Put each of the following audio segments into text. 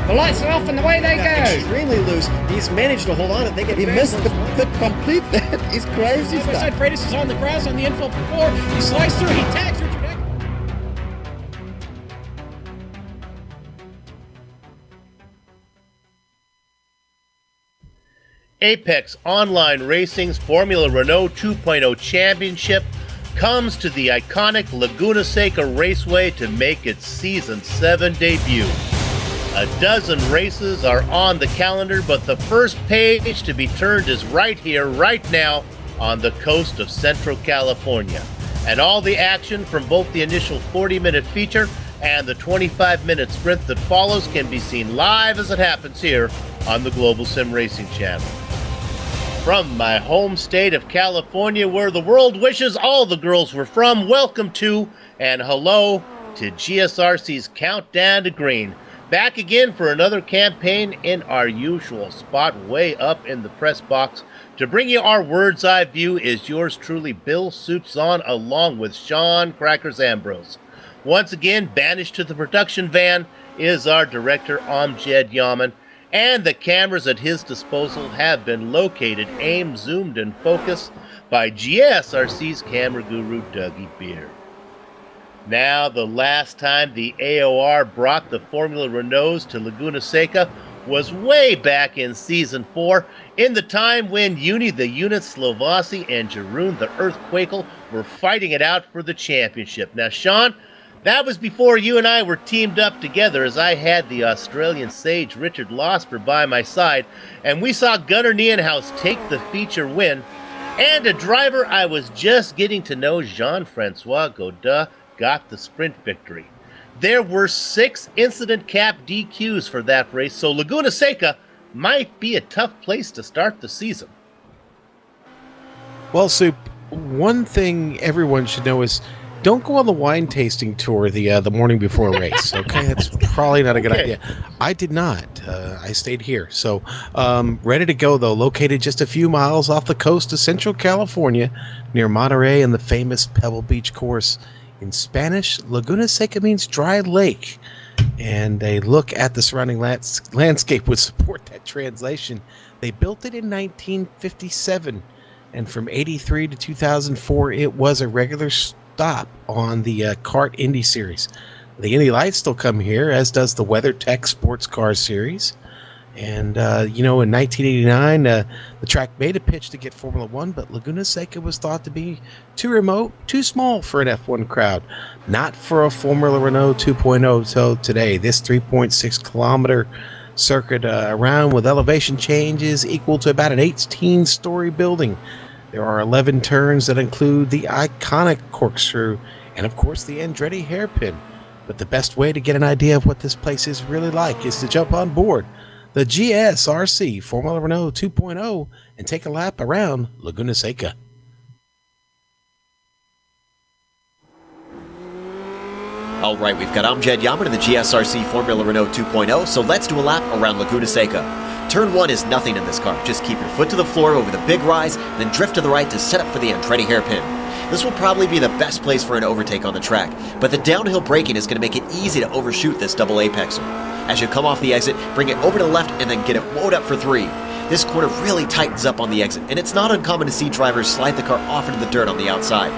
The lights are off and away they go. Extremely loose. He's managed to hold on. He missed the complete. That is crazy stuff. Side Freitas is on the grass on the infield for 4. He slides through. He tags Richard Eck. Apex Online Racing's Formula Renault 2.0 Championship comes to the iconic Laguna Seca Raceway to make its Season 7 debut. A dozen races are on the calendar, but the first page to be turned is right here, right now, on the coast of Central California. And all the action from both the initial 40-minute feature and the 25-minute sprint that follows can be seen live as it happens here on the Global Sim Racing channel. From my home state of California, where the world wishes all the girls were from, welcome to and hello to GSRC's Countdown to Green. Back again for another campaign in our usual spot way up in the press box. To bring you our Word's Eye view is yours truly, Bill Suits On, along with Sean Crackers Ambrose. Once again, banished to the production van is our director, Amjad Yaman, and the cameras at his disposal have been located, aimed, zoomed, and focused by GSRC's camera guru, Dougie Beard. Now, the last time the AOR brought the Formula Renaults to Laguna Seca was way back in Season 4, in the time when Uni the Unit Slovasi and Jeroen the Earthquakel were fighting it out for the championship. Now, Sean, that was before you and I were teamed up together, as I had the Australian sage Richard Losper by my side, and we saw Gunnar Nienhuis take the feature win, and a driver I was just getting to know, Jean-Francois Godin, got the sprint victory. There were 6 incident cap DQs for that race, so Laguna Seca might be a tough place to start the season. Well, Soup, one thing everyone should know is don't go on the wine tasting tour the morning before a race, okay? That's probably not a good idea. I did not. I stayed here. So ready to go, though, located just a few miles off the coast of Central California near Monterey and the famous Pebble Beach course. In Spanish, Laguna Seca means dry lake. and a look at the surrounding landscape would support that translation. They built it in 1957, and from 83 to 2004, it was a regular stop on the kart Indy Series. The Indy Lights still come here, as does the WeatherTech Sports Car Series. And, in 1989, the track made a pitch to get Formula One, but Laguna Seca was thought to be too remote, too small for an F1 crowd, not for a Formula Renault 2.0. So today, this 3.6 kilometer circuit around with elevation changes equal to about an 18-story building. There are 11 turns that include the iconic corkscrew and, of course, the Andretti hairpin. But the best way to get an idea of what this place is really like is to jump on board the GSRC Formula Renault 2.0 and take a lap around Laguna Seca. All right, we've got Amjad Yaman in the GSRC Formula Renault 2.0, so let's do a lap around Laguna Seca. Turn 1 is nothing in this car. Just keep your foot to the floor over the big rise, then drift to the right to set up for the Andretti hairpin. This will probably be the best place for an overtake on the track, but the downhill braking is going to make it easy to overshoot this double apexer. As you come off the exit, bring it over to the left and then get it woed up for 3. This corner really tightens up on the exit, and it's not uncommon to see drivers slide the car off into the dirt on the outside.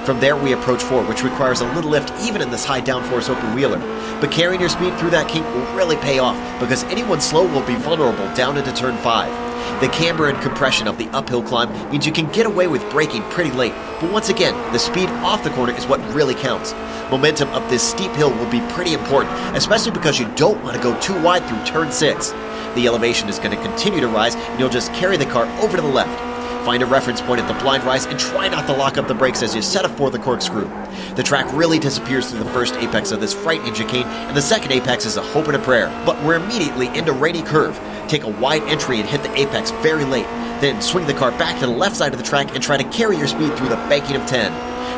From there, we approach 4, which requires a little lift even in this high downforce open wheeler. But carrying your speed through that kink will really pay off, because anyone slow will be vulnerable down into turn 5. The camber and compression of the uphill climb means you can get away with braking pretty late, but once again, the speed off the corner is what really counts. Momentum up this steep hill will be pretty important, especially because you don't want to go too wide through turn 6. The elevation is going to continue to rise, and you'll just carry the car over to the left. Find a reference point at the blind rise and try not to lock up the brakes as you set up for the corkscrew. The track really disappears through the first apex of this frightening chicane, and the second apex is a hope and a prayer. But we're immediately into rainy curve. Take a wide entry and hit the apex very late. Then swing the car back to the left side of the track and try to carry your speed through the banking of 10.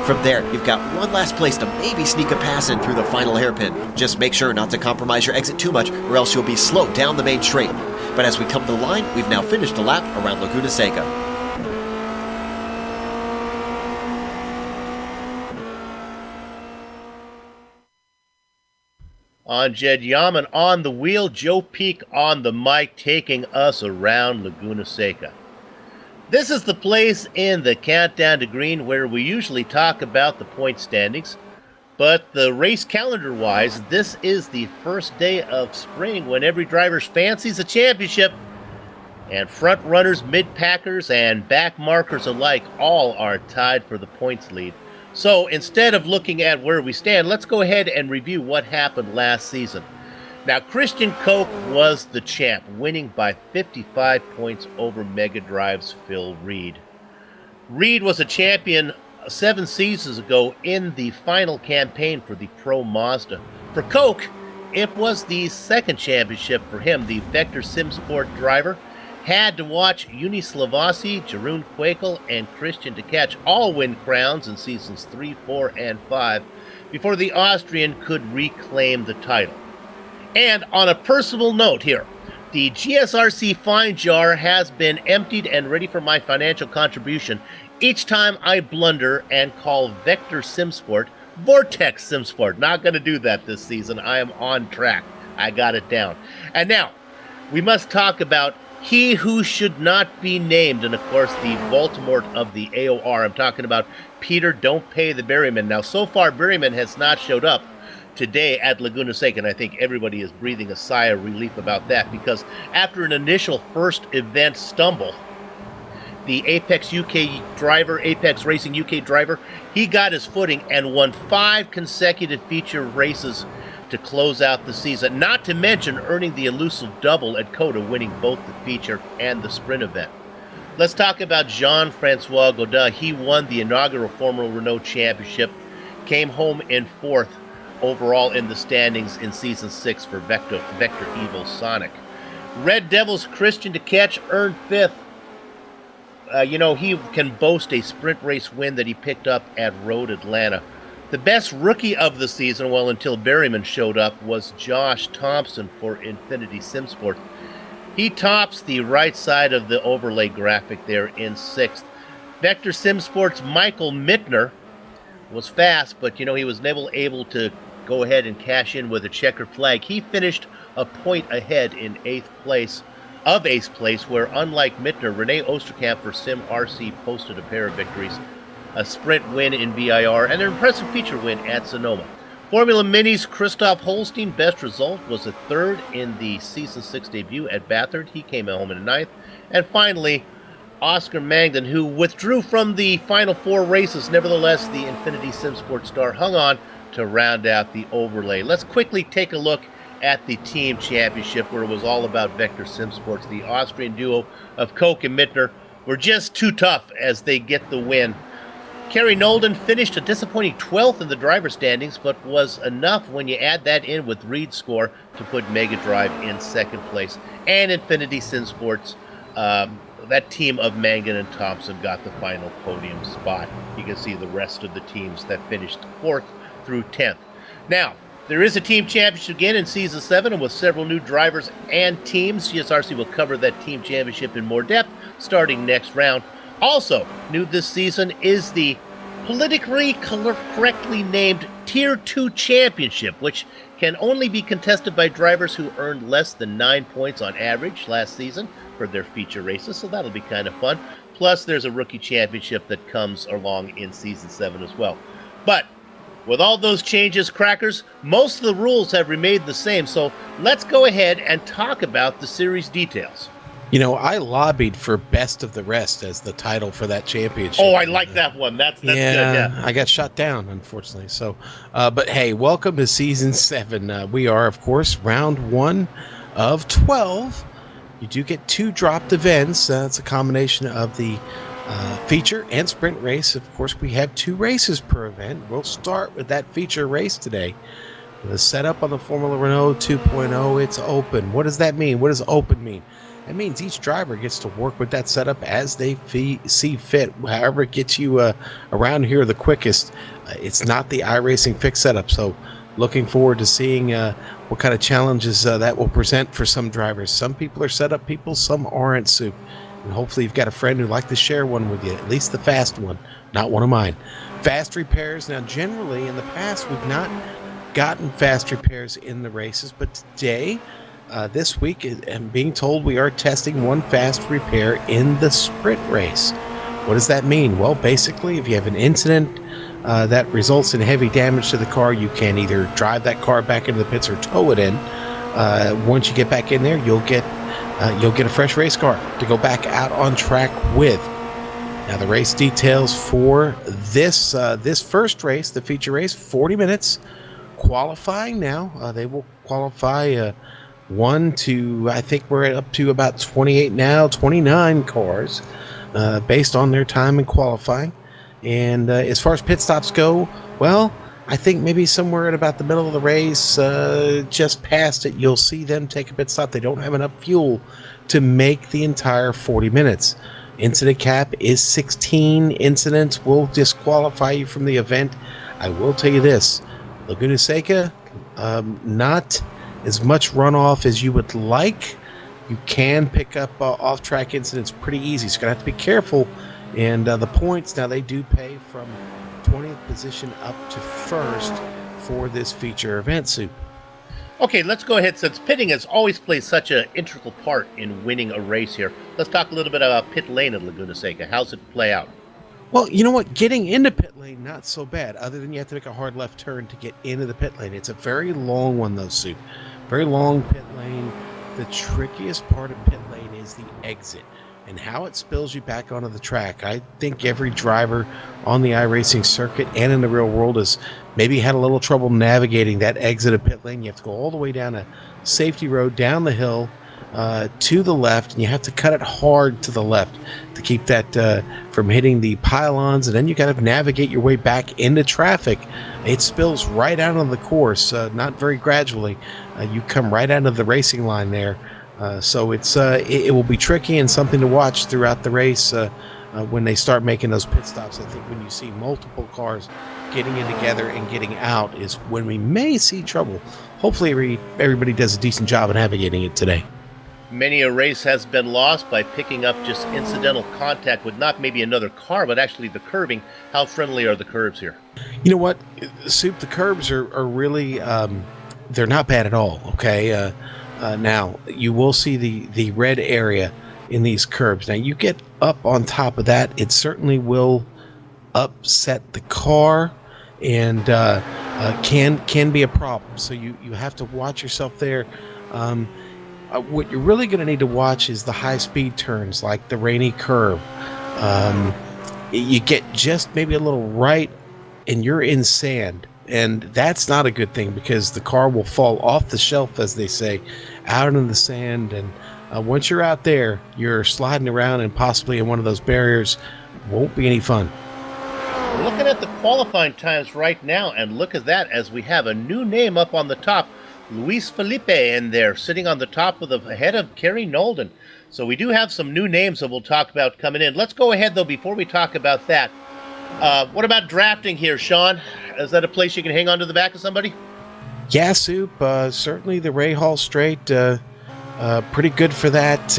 From there, you've got one last place to maybe sneak a pass in through the final hairpin. Just make sure not to compromise your exit too much, or else you'll be slowed down the main straight. But as we come to the line, we've now finished the lap around Laguna Seca. Amjad Yaman on the wheel, Joe Peak on the mic, taking us around Laguna Seca. This is the place in the Countdown to Green where we usually talk about the point standings, but the race calendar-wise, this is the first day of spring when every driver fancies a championship, and front runners, mid-packers, and back markers alike all are tied for the points lead. So instead of looking at where we stand, let's go ahead and review what happened last season. Now, Christian Koch was the champ, winning by 55 points over Mega Drive's Phil Reed. Reed was a champion 7 seasons ago in the final campaign for the Pro Mazda. For Koch, it was the second championship for him. The Vector SimSport driver had to watch Unis Lavasi, Jeroen Kwekel, and Christian Tkach all win crowns in seasons 3, 4, and 5 before the Austrian could reclaim the title. And on a personal note here, the GSRC fine jar has been emptied and ready for my financial contribution each time I blunder and call Vector SimSport Vortex SimSport. Not going to do that this season. I am on track. I got it down. And now, we must talk about he who should not be named, and of course the Voldemort of the AOR. I'm talking about Peter Don't Pay the Berryman. Now, so far, Berryman has not showed up today at Laguna Seca, and I think everybody is breathing a sigh of relief about that, because after an initial first event stumble, the Apex Racing UK driver, he got his footing and won 5 consecutive feature races to close out the season, not to mention earning the elusive double at COTA, winning both the feature and the sprint event. Let's talk about Jean-Francois Godin. He won the inaugural Formula Renault Championship, came home in 4th overall in the standings in Season 6 for Vector Evo Sonic. Red Devils Christian Tkach earned 5th. He can boast a sprint race win that he picked up at Road Atlanta. The best rookie of the season, well, until Berryman showed up, was Josh Thompson for Infinity SimSport. He tops the right side of the overlay graphic there in 6th. Vector SimSport's Michael Mittner was fast, but, he was never able to go ahead and cash in with a checkered flag. He finished a point ahead in eighth place, where unlike Mittner, Rene Osterkamp for SimRC posted a pair of victories, a sprint win in VIR, and an impressive feature win at Sonoma. Formula Mini's Christoph Holstein, best result was a third in the Season 6 debut at Bathurst. He came home in a ninth. And finally, Oscar Mangden, who withdrew from the final four races. Nevertheless, the Infinity Sim Sport star hung on to round out the overlay. Let's quickly take a look at the team championship, where it was all about Vector Sim Sports. The Austrian duo of Koch and Mittner were just too tough as they get the win. Kerry Nolden finished a disappointing 12th in the driver's standings, but was enough when you add that in with Reed's score to put Mega Drive in second place. And Infinity Sim Sports, that team of Mangan and Thompson got the final podium spot. You can see the rest of the teams that finished 4th through 10th. Now, there is a team championship again in Season 7, and with several new drivers and teams, GSRC will cover that team championship in more depth starting next round. Also, new this season is the politically correctly named Tier 2 Championship, which can only be contested by drivers who earned less than 9 points on average last season for their feature races, so that'll be kind of fun. Plus, there's a Rookie Championship that comes along in Season 7 as well. But with all those changes, Crackers, most of the rules have remained the same, so let's go ahead and talk about the series details. You know, I lobbied for Best of the Rest as the title for that championship. Oh, I like that one. That's good. Yeah, I got shut down, unfortunately. So, but hey, welcome to Season 7. We are, of course, round 1 of 12. You do get 2 dropped events. It's a combination of the feature and sprint race. Of course, we have 2 races per event. We'll start with that feature race today. The setup on the Formula Renault 2.0, it's open. What does that mean? What does open mean? It means each driver gets to work with that setup as they see fit, however it gets you around here the quickest. It's not the iRacing fixed setup, so looking forward to seeing what kind of challenges that will present for some drivers. Some people are setup people, some aren't, Soup. And hopefully you've got a friend who'd like to share one with you, at least the fast one, not one of mine. Fast repairs. Now, generally, in the past, we've not gotten fast repairs in the races, but today, this week, I'm being told we are testing one fast repair in the sprint race. What does that mean? Well, basically, if you have an incident that results in heavy damage to the car, you can either drive that car back into the pits or tow it in. Once you get back in there, you'll get a fresh race car to go back out on track with. Now, the race details for this first race, the feature race, 40 minutes. Qualifying now, they will qualify 1 to, I think we're up to about 28 now, 29 cars based on their time in qualifying. And as far as pit stops go, well, I think maybe somewhere at about the middle of the race, just past it, you'll see them take a pit stop. They don't have enough fuel to make the entire 40 minutes. Incident cap is 16 incidents will disqualify you from the event. I will tell you this, Laguna Seca, not as much runoff as you would like. You can pick up off-track incidents pretty easy, so you're going to have to be careful. And the points, now they do pay from 20th position up to 1st for this feature event, Soup. Okay, let's go ahead. Since pitting has always played such an integral part in winning a race here, let's talk a little bit about pit lane at Laguna Seca. How's it play out? Well, you know what? Getting into pit lane, not so bad, other than you have to make a hard left turn to get into the pit lane. It's a very long one, though, Soup. Very long pit lane. The trickiest part of pit lane is the exit and how it spills you back onto the track. I think every driver on the iRacing circuit and in the real world has maybe had a little trouble navigating that exit of pit lane. You have to go all the way down a safety road, down the hill, to the left, and you have to cut it hard to the left to keep that from hitting the pylons, and then you got to navigate your way back into traffic. It spills right out on the course, not very gradually. You come right out of the racing line there, so it will be tricky and something to watch throughout the race when they start making those pit stops. I think when you see multiple cars getting in together and getting out is when we may see trouble. Hopefully everybody does a decent job of navigating it today. Many a race has been lost by picking up just incidental contact with not maybe another car, but actually the curbing. How friendly are the curbs here? You know what, Soup, the curbs are really, they're not bad at all, okay? Now, you will see the red area in these curbs. Now, you get up on top of that, it certainly will upset the car and can be a problem. So you have to watch yourself there. What you're really going to need to watch is the high-speed turns, like the rainy curve. You get just maybe a little right, and you're in sand. And that's not a good thing because the car will fall off the shelf, as they say, out into the sand. And once you're out there, you're sliding around and possibly in one of those barriers. Won't be any fun. We're looking at the qualifying times right now, and look at that as we have a new name up on the top. Luis Felipe in there, sitting on the top of the head of Kerry Nolden. So we do have some new names that we'll talk about coming in. Let's go ahead, though, before we talk about that. What about drafting here, Sean? Is that a place you can hang on to the back of somebody? Yeah, Soup. Certainly the Ray Hall Straight, pretty good for that.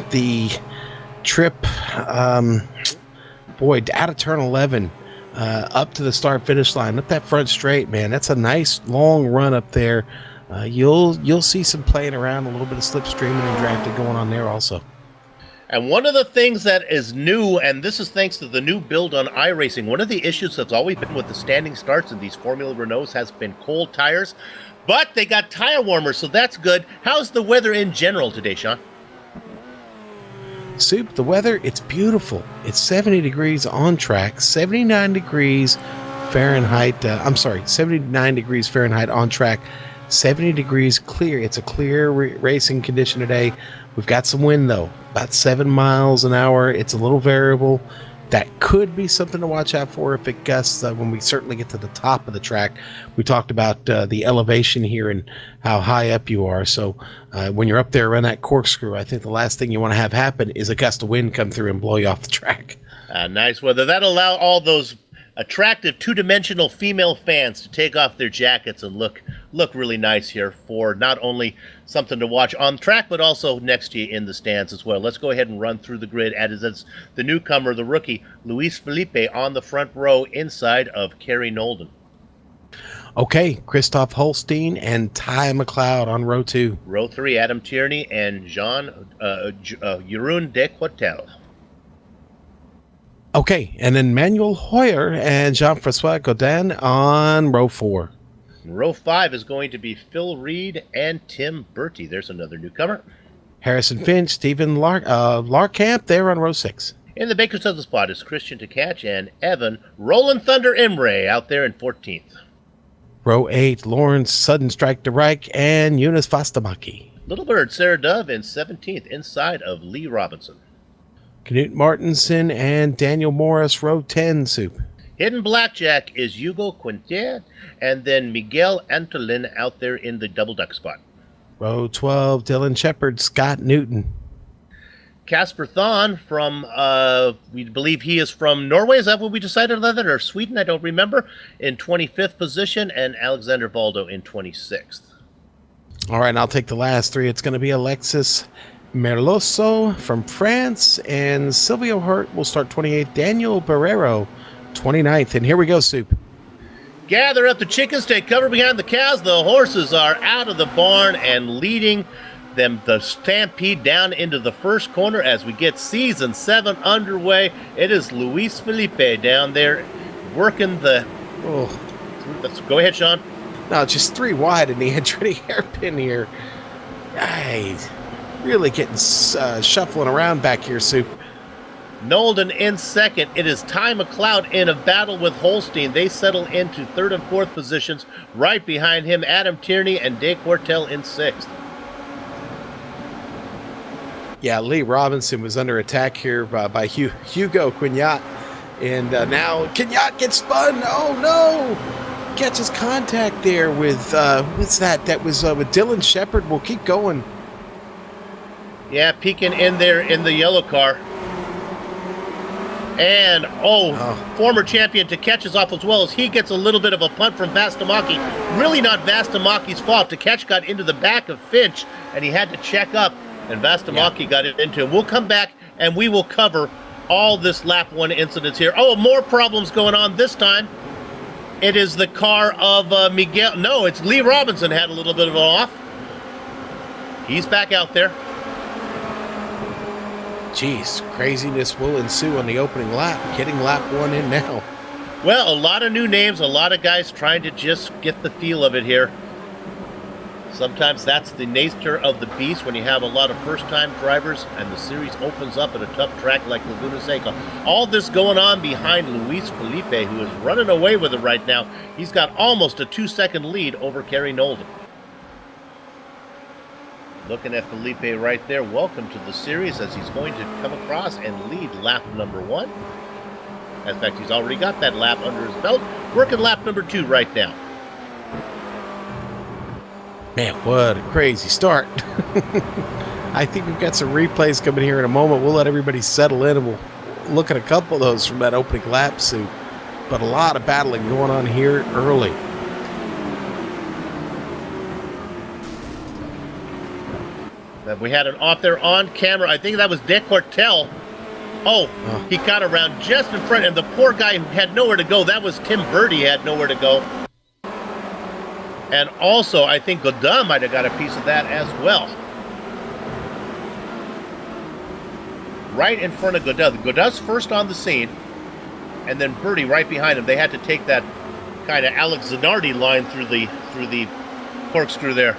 The trip, boy, out of turn 11, up to the start-finish line, up that front straight, man. That's a nice long run up there. You'll see some playing around, a little bit of slipstreaming and drafting going on there also. And one of the things that is new, and this is thanks to the new build on iRacing, one of the issues that's always been with the standing starts in these Formula Renaults has been cold tires, but they got tire warmers, so that's good. How's the weather in general today, Sean? Soup, the weather, it's beautiful. It's 70 degrees on track, 79 degrees Fahrenheit, 79 degrees Fahrenheit on track, 70 degrees clear. It's a clear racing condition today. We've got some wind, though, about 7 miles an hour. It's a little variable. That could be something to watch out for if it gusts when we certainly get to the top of the track. We talked about the elevation here and how high up you are. So when you're up there around that corkscrew, I think the last thing you want to have happen is a gust of wind come through and blow you off the track. Nice weather. That'll allow all those attractive two-dimensional female fans to take off their jackets and look really nice here for not only something to watch on track, but also next to you in the stands as well. Let's go ahead and run through the grid as the newcomer, the rookie, Luis Felipe on the front row inside of Kerry Nolden. Okay, Christoph Holstein and Ty McLeod on row 2. Row 3, Adam Tierney and Jeroen de Quartel. Okay, and then Manuel Hoyer and Jean-Francois Godin on row 4. Row 5 is going to be Phil Reed and Tim Bertie. There's another newcomer. Harrison Finch, Stephen Larkamp, they're on row 6. In the Bakers of the spot is Christian Tkach and Evan Roland Thunder Imre out there in 14th. Row 8, Lawrence Sudden Strike to Reich and Eunice Vastamaki. Little Bird, Sarah Dove in 17th inside of Lee Robinson. Knut Martinson and Daniel Morris, row 10, Soup. Hidden Blackjack is Hugo Quintet, and then Miguel Antolin out there in the double duck spot. Row 12, Dylan Shepard, Scott Newton. Casper Thon from, we believe he is from Norway. Is that what we decided on that? Or Sweden? I don't remember. In 25th position, and Alexander Baldo in 26th. All right, I'll take the last 3. It's going to be Alexis Merloso from France, and Silvio Hurt will start 28th. Daniel Barrero, 29th. And here we go, Soup. Gather up the chickens, take cover behind the cows. The horses are out of the barn and leading them the stampede down into the first corner as we get season 7 underway. It is Luis Felipe down there working the... Let's go ahead, Sean. No, just 3 wide in the entry hairpin here. Guys, really getting shuffling around back here, Soup. Nolden in second. It is Ty McLeod in a battle with Holstein. They settle into 3rd and 4th positions. Right behind him, Adam Tierney and De Quartel in 6th. Yeah, Lee Robinson was under attack here by Hugo Quignat. And now Quignat gets spun. Oh, no. Catches contact there with, what's that? That was with Dylan Shepard. We'll keep going. Yeah, peeking in there in the yellow car. And, former champion Tkach is off as well as he gets a little bit of a punt from Vastamaki. Really not Vastamaki's fault. Tkach got into the back of Finch, and he had to check up. and Vastamaki got it into him. We'll come back and we will cover all this lap 1 incidents here. Oh, more problems going on this time. It is the car of Miguel. No, it's Lee Robinson had a little bit of an off. He's back out there. Jeez, craziness will ensue on the opening lap. Getting lap 1 in now. Well, a lot of new names, a lot of guys trying to just get the feel of it here. Sometimes that's the nature of the beast when you have a lot of first-time drivers and the series opens up at a tough track like Laguna Seca. All this going on behind Luis Felipe, who is running away with it right now. He's got almost a 2-second lead over Kerry Nolden. Looking at Felipe right there. Welcome to the series as he's going to come across and lead lap number 1. In fact, he's already got that lap under his belt. Working lap number 2 right now. Man, what a crazy start. I think we've got some replays coming here in a moment. We'll let everybody settle in and we'll look at a couple of those from that opening lap suit. But a lot of battling going on here early. We had an off there on camera. I think that was De Cortel. Oh, he got around just in front, and the poor guy had nowhere to go. That was Tim Birdie had nowhere to go. And also, I think Godin might have got a piece of that as well. Right in front of Godin. Godin's first on the scene, and then Birdie right behind him. They had to take that kind of Alex Zanardi line through the corkscrew there.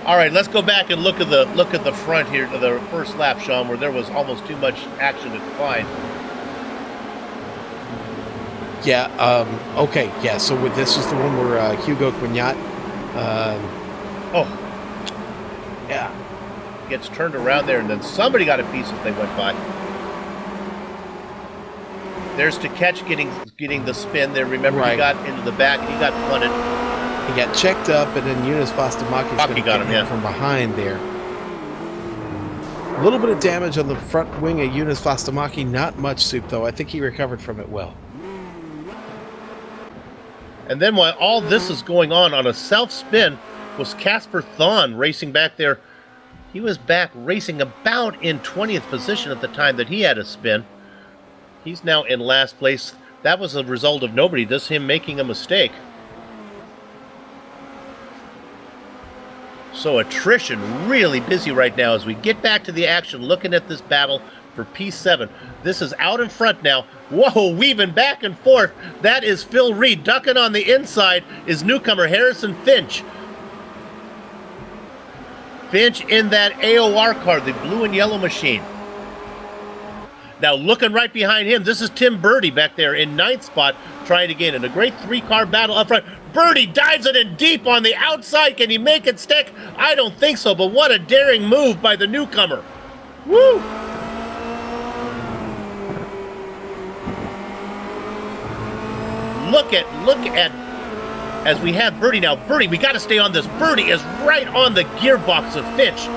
All right, let's go back and look at the front here to the first lap, Sean, where there was almost too much action to find. Yeah, okay, yeah, so this is the one where Hugo Quignat, yeah, gets turned around there, and then somebody got a piece as they went by. There's to catch getting the spin there. Remember, He got into the back, and he got punted. He got checked up, and then Yunus Vastamaki got him from behind there. A little bit of damage on the front wing of Yunus Vastamaki, not much, Soup, though. I think he recovered from it well. And then while all this is going on a self-spin was Casper Thon racing back there. He was back racing about in 20th position at the time that he had a spin. He's now in last place. That was a result of nobody, just him making a mistake. So attrition really busy right now as we get back to the action, looking at this battle for P7. This is out in front now. Whoa, weaving back and forth. That is Phil Reed. Ducking on the inside is newcomer Harrison Finch. Finch in that AOR car, the blue and yellow machine. Now looking right behind him, this is Tim Birdie back there in 9th spot, trying to gain in a great 3-car battle up front. Birdie dives it in deep on the outside. Can he make it stick? I don't think so, but what a daring move by the newcomer. Woo! Look at, as we have Birdie now. Birdie, we got to stay on this. Birdie is right on the gearbox of Finch.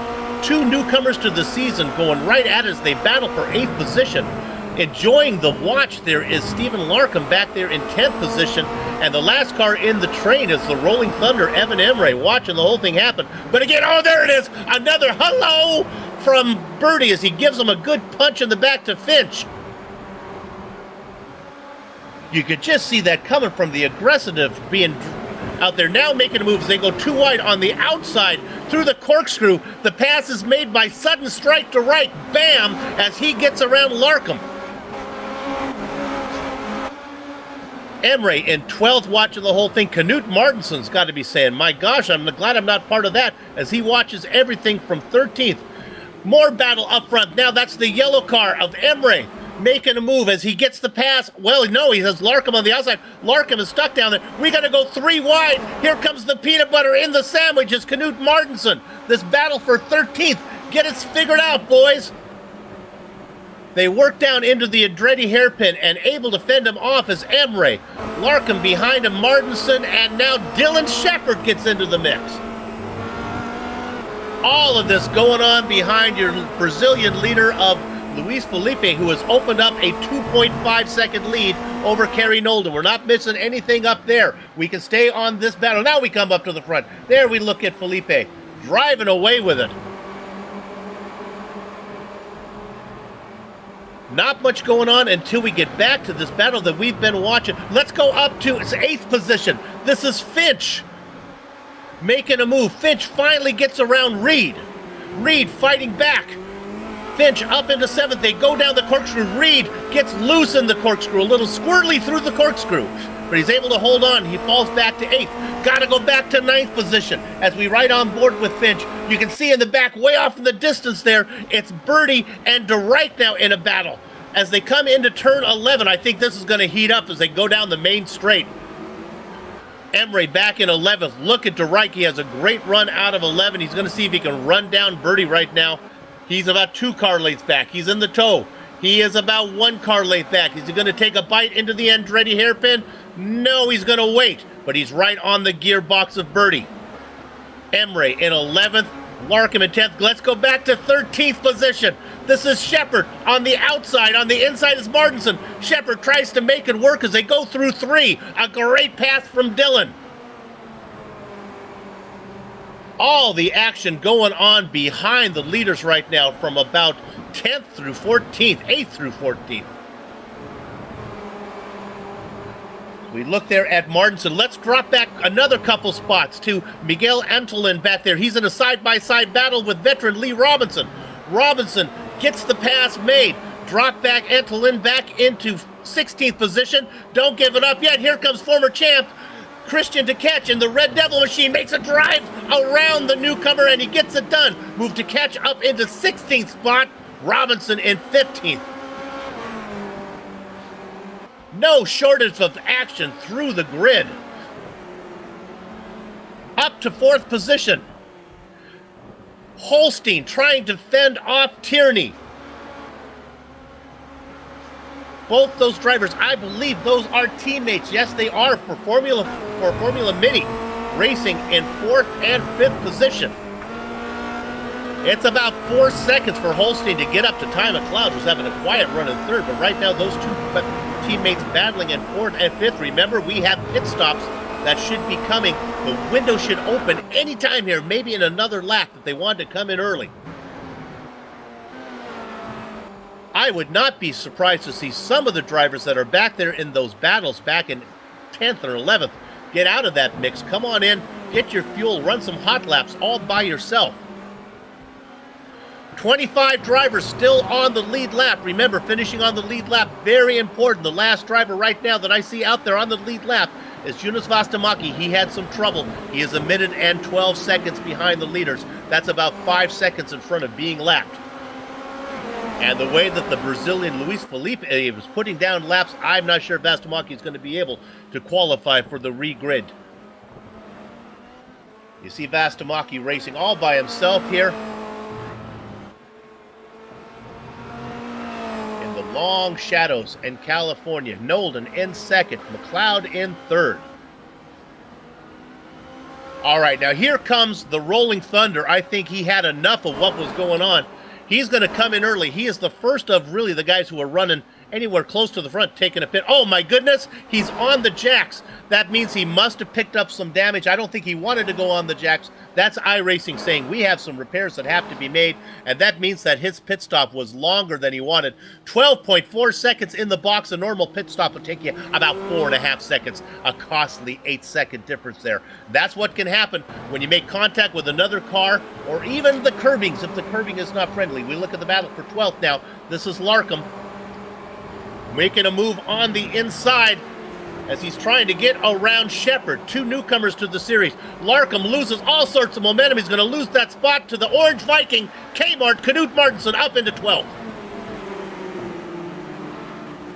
2 newcomers to the season going right at it as they battle for 8th position. Enjoying the watch there is Stephen Larkham back there in 10th position. And the last car in the train is the Rolling Thunder, Evan Emre, watching the whole thing happen. But again, oh, there it is. Another hello from Birdie as he gives him a good punch in the back to Finch. You could just see that coming from the aggressiveness being out there now making a move as they go too wide on the outside through the corkscrew. The pass is made by sudden strike to right. Bam! As he gets around Larkham. Emre in 12th watching the whole thing. Knut Martinson's got to be saying, my gosh, I'm glad I'm not part of that, as he watches everything from 13th. More battle up front. Now that's the yellow car of Emre making a move as he gets the pass. Well, no, he has Larkham on the outside. Larkham is stuck down there. We got to go 3 wide. Here comes the peanut butter in the sandwich. It's Knut Martinson. This battle for 13th. Get it figured out, boys. They work down into the Andretti hairpin and able to fend him off as Emre. Larkham behind him, Martinson, and now Dylan Shepard gets into the mix. All of this going on behind your Brazilian leader of Luis Felipe, who has opened up a 2.5 second lead over Kerry Nolden. We're not missing anything up there. We can stay on this battle. Now we come up to the front. There we look at Felipe driving away with it. Not much going on until we get back to this battle that we've been watching. Let's go up to its 8th position. This is Finch making a move. Finch finally gets around Reed. Reed fighting back. Finch up into 7th. They go down the corkscrew. Reed gets loose in the corkscrew. A little squirrely through the corkscrew. But he's able to hold on. He falls back to 8th. Got to go back to 9th position. As we ride on board with Finch, you can see in the back, way off in the distance there, it's Birdie and DeRike now in a battle. As they come into turn 11, I think this is going to heat up as they go down the main straight. Emre back in 11th. Look at DeRike. He has a great run out of 11. He's going to see if he can run down Birdie right now. He's about 2 car lengths back. He's in the tow. He is about 1 car length back. Is he going to take a bite into the Andretti hairpin? No, he's going to wait. But he's right on the gearbox of Birdie. Emre in 11th. Larkham in 10th. Let's go back to 13th position. This is Shepard on the outside. On the inside is Martinson. Shepard tries to make it work as they go through 3. A great pass from Dillon. All the action going on behind the leaders right now from about 10th through 14th, 8th through 14th. We look there at Martinson. Let's drop back another couple spots to Miguel Antolin back there. He's in a side-by-side battle with veteran Lee Robinson. Robinson gets the pass made. Drop back Antolin back into 16th position. Don't give it up yet. Here comes former champ Christian to catch, and the Red Devil machine makes a drive around the newcomer, and he gets it done. Move to catch up into 16th spot. Robinson in 15th. No shortage of action through the grid. Up to 4th position. Holstein trying to fend off Tierney. Both those drivers, I believe those are teammates. Yes, they are for Formula Mini, racing in 4th and 5th position. It's about 4 seconds for Holstein to get up to Ty McLeod, who's having a quiet run in 3rd. But right now, those 2 teammates battling in 4th and 5th. Remember, we have pit stops that should be coming. The window should open anytime here, maybe in another lap if they want to come in early. I would not be surprised to see some of the drivers that are back there in those battles back in 10th or 11th get out of that mix. Come on in, get your fuel, run some hot laps all by yourself. 25 drivers still on the lead lap. Remember, finishing on the lead lap, very important. The last driver right now that I see out there on the lead lap is Jonas Vastamaki. He had some trouble. He is 1 minute and 12 seconds behind the leaders. That's about 5 seconds in front of being lapped. And the way that the Brazilian Luis Felipe was putting down laps, I'm not sure Vastamaki is going to be able to qualify for the re-grid. You see Vastamaki racing all by himself here. Long shadows in California. Nolden in 2nd, McLeod in 3rd. All right, now here comes the Rolling Thunder. I think he had enough of what was going on. He's going to come in early. He is the first of really the guys who are running anywhere close to the front, taking a pit. Oh my goodness, he's on the jacks. That means he must have picked up some damage. I don't think he wanted to go on the jacks. That's iRacing saying we have some repairs that have to be made, and that means that his pit stop was longer than he wanted. 12.4 seconds in the box. A normal pit stop would take you about 4.5 seconds. A costly 8-second difference there. That's what can happen when you make contact with another car or even the curbings if the curbing is not friendly. We look at the battle for 12th now. This is Larkham making a move on the inside as he's trying to get around Shepard. 2 newcomers to the series. Larkham loses all sorts of momentum. He's going to lose that spot to the Orange Viking, Kmart, Knut Martinson up into 12th.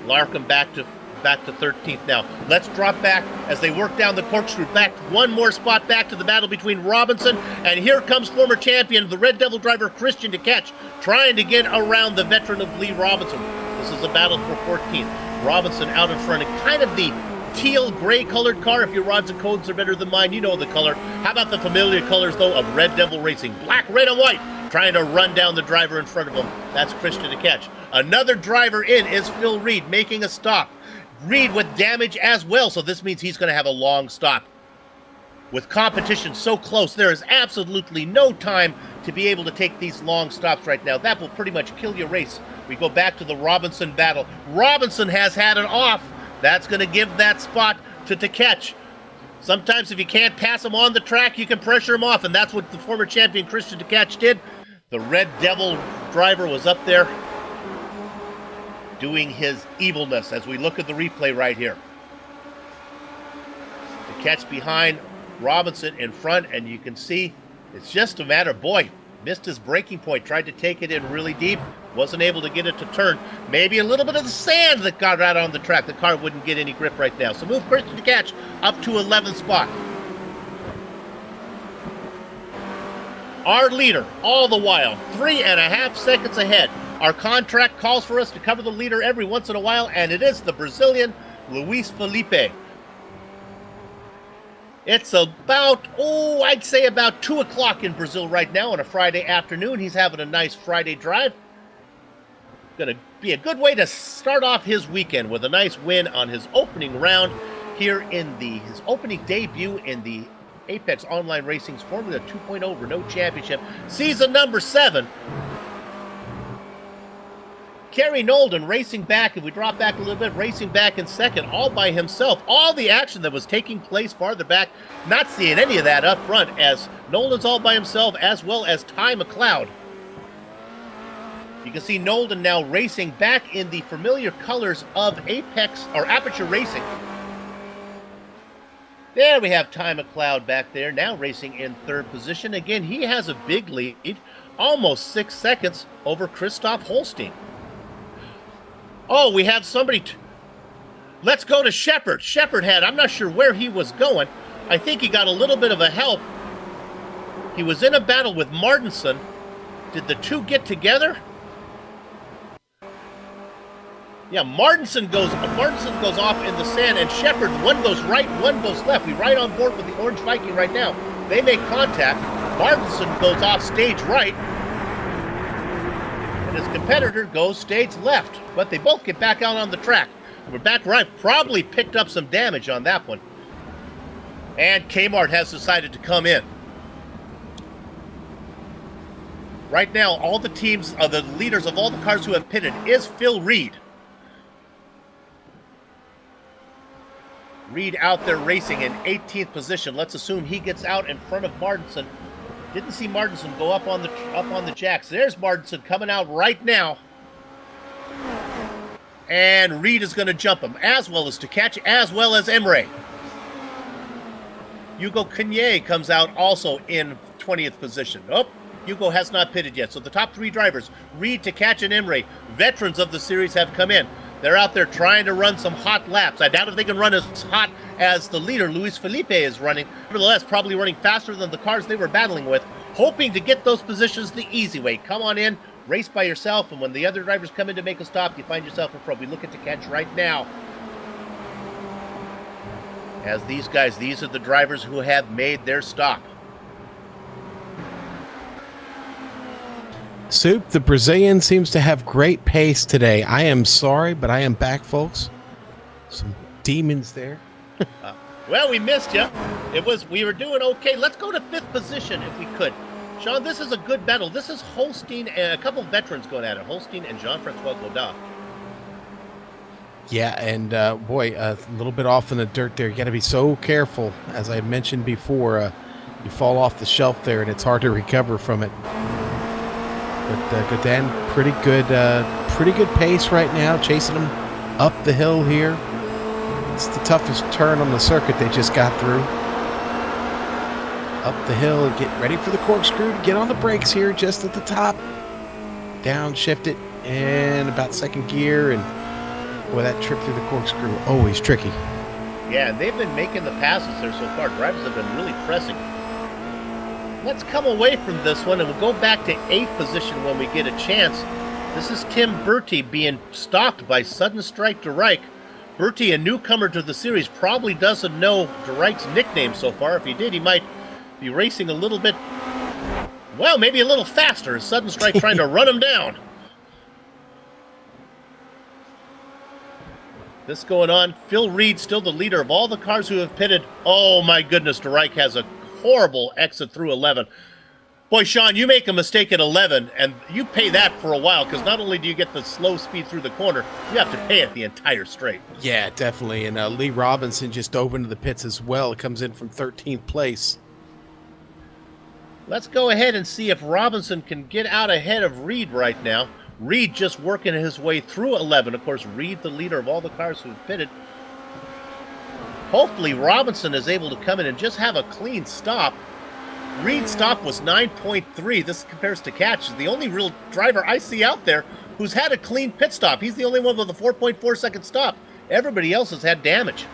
Larkham back to 13th now. Let's drop back as they work down the corkscrew. Back 1 more spot back to the battle between Robinson, and here comes former champion, the Red Devil driver, Christian to catch, trying to get around the veteran of Lee Robinson. This is a battle for 14th. Robinson out in front, and kind of the teal gray colored car. If your rods and cones are better than mine, you know the color. How about the familiar colors though of Red Devil Racing? Black, red, and white, trying to run down the driver in front of him. That's Christian to catch. Another driver in is Phil Reed making a stop. Reed with damage as well, so this means he's going to have a long stop. with competition so close, there is absolutely no time to be able to take these long stops right now. That will pretty much kill your race. We go back to the Robinson battle. Robinson has had it off. That's going to give that spot to Tkach. Sometimes if you can't pass him on the track, you can pressure him off, and that's what the former champion Christian Tkach did. The Red Devil driver was up there doing his evilness as we look at the replay right here. Tkach behind, Robinson in front, and you can see it's just a matter, boy, missed his braking point, tried to take it in really deep, wasn't able to get it to turn. Maybe a little bit of the sand that got out on the track. The car wouldn't get any grip right now. So move Christian Tkach up to 11th spot. Our leader, all the while, 3.5 seconds ahead. Our contract calls for us to cover the leader every once in a while, and it is the Brazilian Luis Felipe. It's about, I'd say about 2 o'clock in Brazil right now on a Friday afternoon. He's having a nice Friday drive. Going to be a good way to start off his weekend with a nice win on his opening round here in his opening debut in the Apex Online Racing's Formula 2.0 Renault Championship, season number 7. Kerry Nolden racing back, if we drop back a little bit, racing back in second, all by himself. All the action that was taking place farther back, not seeing any of that up front, as Nolden's all by himself, as well as Ty McLeod. You can see Nolden now racing back in the familiar colors of Apex, or Aperture Racing. There we have Ty McLeod back there, now racing in 3rd position. Again, he has a big lead, almost 6 seconds over Christoph Holstein. Oh, we have somebody. Let's go to Shepard. Shepard I'm not sure where he was going. I think he got a little bit of a help. He was in a battle with Martinson. Did the two get together? Yeah, Martinson goes off in the sand, and Shepard, one goes right, one goes left. We right on board with the Orange Viking right now. They make contact. Martinson goes off stage right, and his competitor goes stage left. But they both get back out on the track. We're back right. Probably picked up some damage on that one. And Kmart has decided to come in. Right now, all the teams, the leaders of all the cars who have pitted is Phil Reed. Reed out there racing in 18th position. Let's assume he gets out in front of Martinson. Didn't see Martinson go up on the jacks. There's Martinson coming out right now. And Reed is going to jump him, as well as Tkach, as well as Emre. Hugo Cagnier comes out also in 20th position. Oh, Hugo has not pitted yet. So the top 3 drivers, Reed, Tkach, and Emre, veterans of the series, have come in. They're out there trying to run some hot laps. I doubt if they can run as hot as the leader, Luis Felipe, is running. Nevertheless, probably running faster than the cars they were battling with, hoping to get those positions the easy way. Come on in, race by yourself, and when the other drivers come in to make a stop, you find yourself in front. We look at Tkach right now. As these guys, these are the drivers who have made their stop. Soup, the Brazilian seems to have great pace today. I am sorry, but I am back, folks. Some demons there. Well, we missed you. We were doing okay. Let's go to 5th position if we could. Sean, this is a good battle. This is Holstein and a couple of veterans going at it. Holstein and Jean-Francois Godin. Yeah, and boy, a little bit off in the dirt there. You got to be so careful. As I mentioned before, you fall off the shelf there, and it's hard to recover from it. But Godin, pretty good pace right now, chasing him up the hill here. It's the toughest turn on the circuit they just got through. Up the hill, get ready for the corkscrew to get on the brakes here just at the top. Downshift it, and about 2nd gear, and boy, that trip through the corkscrew, always tricky. Yeah, they've been making the passes there so far. Drivers have been really pressing. Let's come away from this one, and we'll go back to 8th position when we get a chance. This is Tim Bertie being stopped by Sudden Strike de Rijk. Bertie, a newcomer to the series, probably doesn't know de Rijk's nickname so far. If he did, he might be racing a little bit, well, maybe a little faster. Sudden Strike trying to run him down. This going on. Phil Reed still the leader of all the cars who have pitted. Oh my goodness, DeRuyck has a horrible exit through 11. Boy, Sean, you make a mistake at 11, and you pay that for a while, because not only do you get the slow speed through the corner, you have to pay it the entire straight. Yeah, definitely. And Lee Robinson just dove into the pits as well. It comes in from 13th place. Let's go ahead and see if Robinson can get out ahead of Reed right now. Reed just working his way through 11. Of course, Reed, the leader of all the cars who've pitted. Hopefully, Robinson is able to come in and just have a clean stop. Reed's stop was 9.3. This compares to Catch. He's the only real driver I see out there who's had a clean pit stop. He's the only one with a 4.4 second stop. Everybody else has had damage.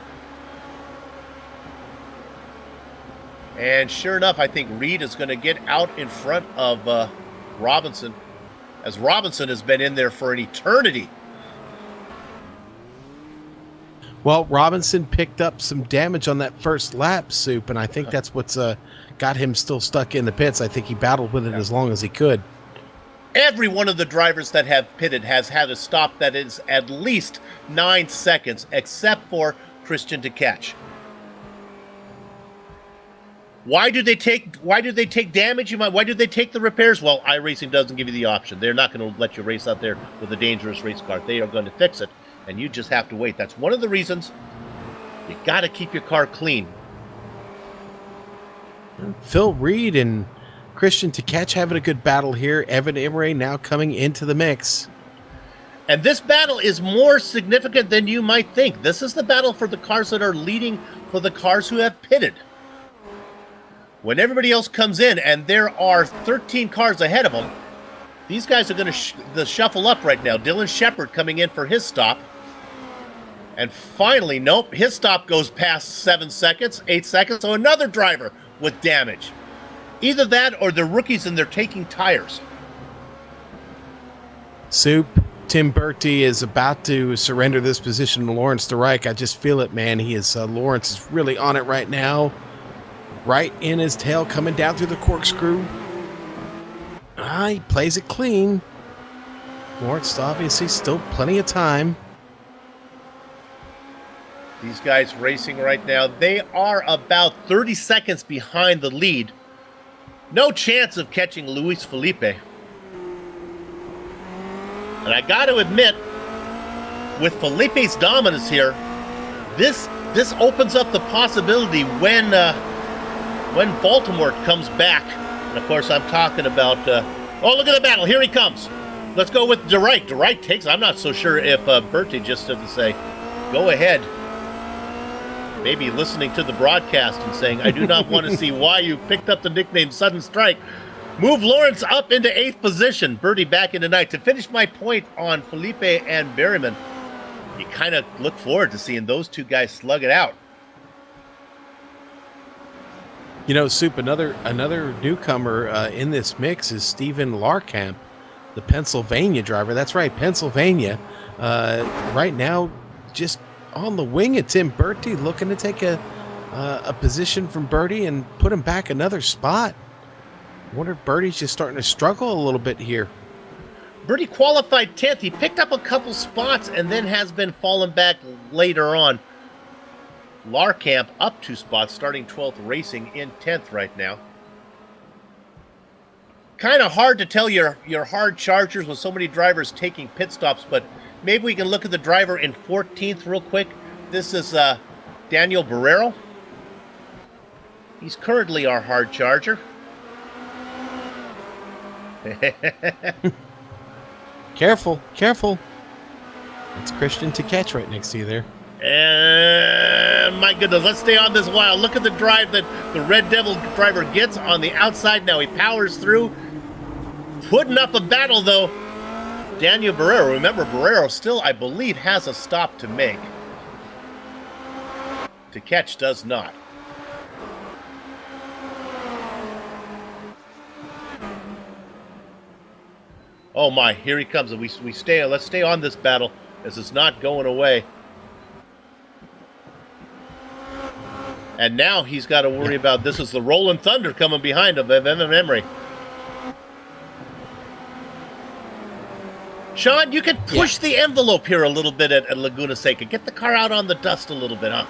And sure enough, I think Reed is going to get out in front of Robinson, as Robinson has been in there for an eternity. Well, Robinson picked up some damage on that first lap, Soup, and I think that's what's got him still stuck in the pits. I think he battled with it as long as he could. Every one of the drivers that have pitted has had a stop that is at least 9 seconds, except for Christian to Catch. Why do they take damage? Why do they take the repairs? Well, iRacing doesn't give you the option. They're not going to let you race out there with a dangerous race car. They are going to fix it, and you just have to wait. That's one of the reasons you got to keep your car clean. Phil Reed and Christian to Catch having a good battle here. Evan Imre now coming into the mix. And this battle is more significant than you might think. This is the battle for the cars that are leading for the cars who have pitted. When everybody else comes in, and there are 13 cars ahead of them, these guys are going to shuffle up right now. Dylan Shepard coming in for his stop. And finally, nope, his stop goes past 7 seconds, 8 seconds, so another driver with damage. Either that or they're rookies and they're taking tires. Soup, Tim Bertie is about to surrender this position to Lawrence DeRuyck. I just feel it, man. Lawrence is really on it right now. Right in his tail, coming down through the corkscrew. He plays it clean. Lawrence, obviously, still plenty of time. These guys racing right now, they are about 30 seconds behind the lead. No chance of catching Luis Felipe. And I got to admit, with Felipe's dominance here, this opens up the possibility when Baltimore comes back. And of course, I'm talking about, oh, look at the battle. Here he comes. Let's go with DeRuyck. DeRuyck takes, I'm not so sure if Bertie just had to say, go ahead. Maybe listening to the broadcast and saying, I do not want to see why you picked up the nickname Sudden Strike. Move Lawrence up into 8th position. Bertie back into 9th. To finish my point on Felipe and Berryman, you kind of look forward to seeing those two guys slug it out. You know, Soup, another newcomer in this mix is Stephen Larkamp, the Pennsylvania driver. That's right, Pennsylvania. Right now, just on the wing at Tim Bertie, looking to take a position from Bertie and put him back another spot. I wonder if Bertie's just starting to struggle a little bit here. Bertie qualified 10th. He picked up a couple spots and then has been falling back later on. Larkamp up 2 spots, starting 12th, racing in 10th right now. Kind of hard to tell your hard chargers with so many drivers taking pit stops, but maybe we can look at the driver in 14th real quick. This is Daniel Barrero. He's currently our hard charger. Careful, careful. That's Christian to Catch right next to you there. And my goodness, let's stay on this while. Look at the drive that the Red Devil driver gets on the outside. Now he powers through. Putting up a battle, though. Daniel Barrero. Remember, Barrero still, I believe, has a stop to make. To Catch does not. Oh my, here he comes. Let's stay on this battle as it's not going away. And now he's got to worry about, this is the Rolling Thunder coming behind him, Evan Emery. Sean, you can push the envelope here a little bit at Laguna Seca. Get the car out on the dust a little bit, huh?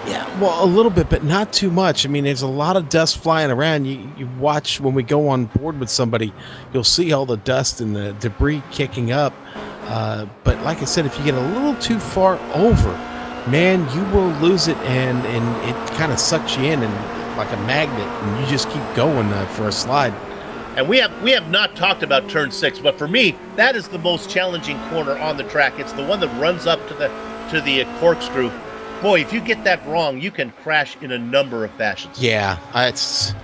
Yeah, well, a little bit, but not too much. I mean, there's a lot of dust flying around. You watch when we go on board with somebody, you'll see all the dust and the debris kicking up. But like I said, if you get a little too far over, man, you will lose it, and it kind of sucks you in and like a magnet, and you just keep going for a slide. And we have not talked about turn 6, but for me, that is the most challenging corner on the track. It's the one that runs up to the corkscrew. Boy, if you get that wrong, you can crash in a number of fashions. Yeah, it's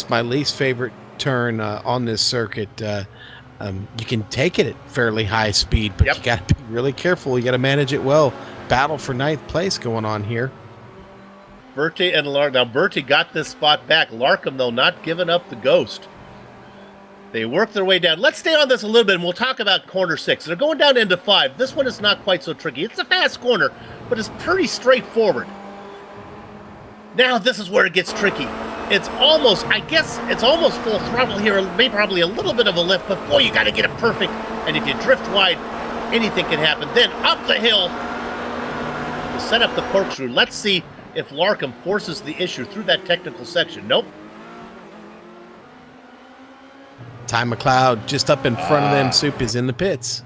my least favorite turn on this circuit. You can take it at fairly high speed, but you got to be really careful. You got to manage it well. Battle for 9th place going on here. Bertie and Lark. Now, Bertie got this spot back. Larkham, though, not giving up the ghost. They work their way down. Let's stay on this a little bit, and we'll talk about corner 6. They're going down into 5. This one is not quite so tricky. It's a fast corner, but it's pretty straightforward. Now, this is where it gets tricky. It's almost, I guess, it's almost full throttle here. Maybe probably a little bit of a lift, but boy, you got to get it perfect. And if you drift wide, anything can happen. Then up the hill to set up the corkscrew. Let's see if Larkham forces the issue through that technical section. Nope. Ty McLeod just up in front of them. Soup is in the pits.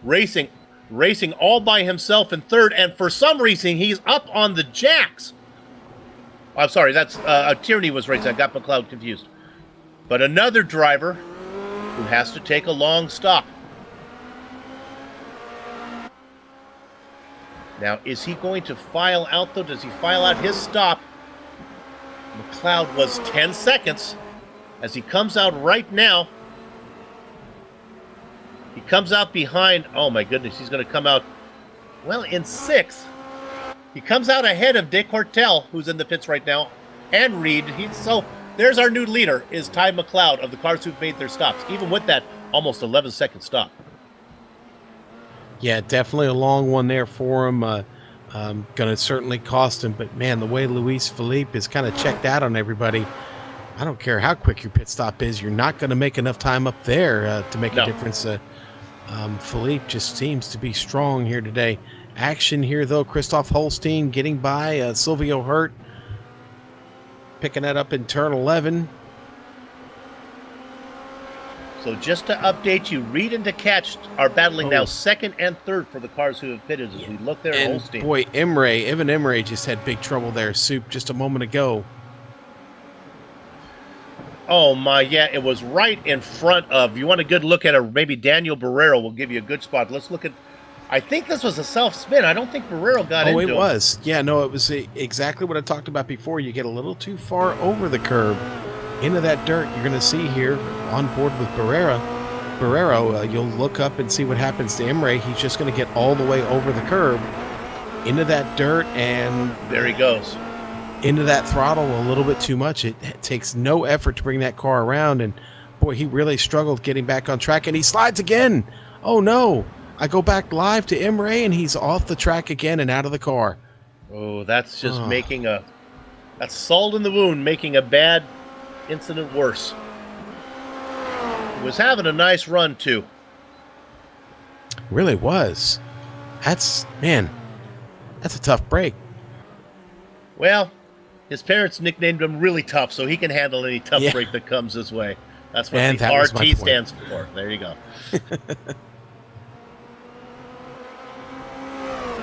Racing all by himself in 3rd, and for some reason, he's up on the jacks. I'm sorry, that's Tierney was racing. I got McLeod confused. But another driver who has to take a long stop. Now, is he going to file out, though? Does he file out his stop? McLeod was 10 seconds. As he comes out right now, he comes out behind, oh my goodness, he's going to come out, well, in 6th. He comes out ahead of Decortel, who's in the pits right now, and Reed. So there's our new leader, is Ty McLeod of the cars who've made their stops, even with that almost 11-second stop. Yeah, definitely a long one there for him. Going to certainly cost him, but man, the way Luis Felipe is kind of checked out on everybody, I don't care how quick your pit stop is, you're not going to make enough time up there to make a difference. Felipe just seems to be strong here today. Action here, though. Christoph Holstein getting by. Silvio Hurt picking that up in turn 11. So just to update you, Reed and DeCatch are battling now 2nd and 3rd for the cars who have pitted as we look there at Holstein. Boy, Evan Emre just had big trouble there, Soup, just a moment ago. Oh, my, yeah, it was right in front of, you want a good look at it, maybe Daniel Barrero will give you a good spot. Let's look at, I think this was a self-spin. I don't think Barrero got into it. Oh, it was. Yeah, no, it was exactly what I talked about before. You get a little too far over the curb into that dirt. You're going to see here on board with Barrero, you'll look up and see what happens to Emre. He's just going to get all the way over the curb into that dirt, and there he goes. Into that throttle a little bit too much. It takes no effort to bring that car around, and boy, he really struggled getting back on track, and he slides again. Oh no, I go back live to Emre, and he's off the track again and out of the car. Oh, that's just that's salt in the wound, making a bad incident worse. He was having a nice run too. Really was. That's a tough break. Well, his parents nicknamed him Really Tough, so he can handle any tough break that comes his way. That's what the RT stands for. There you go.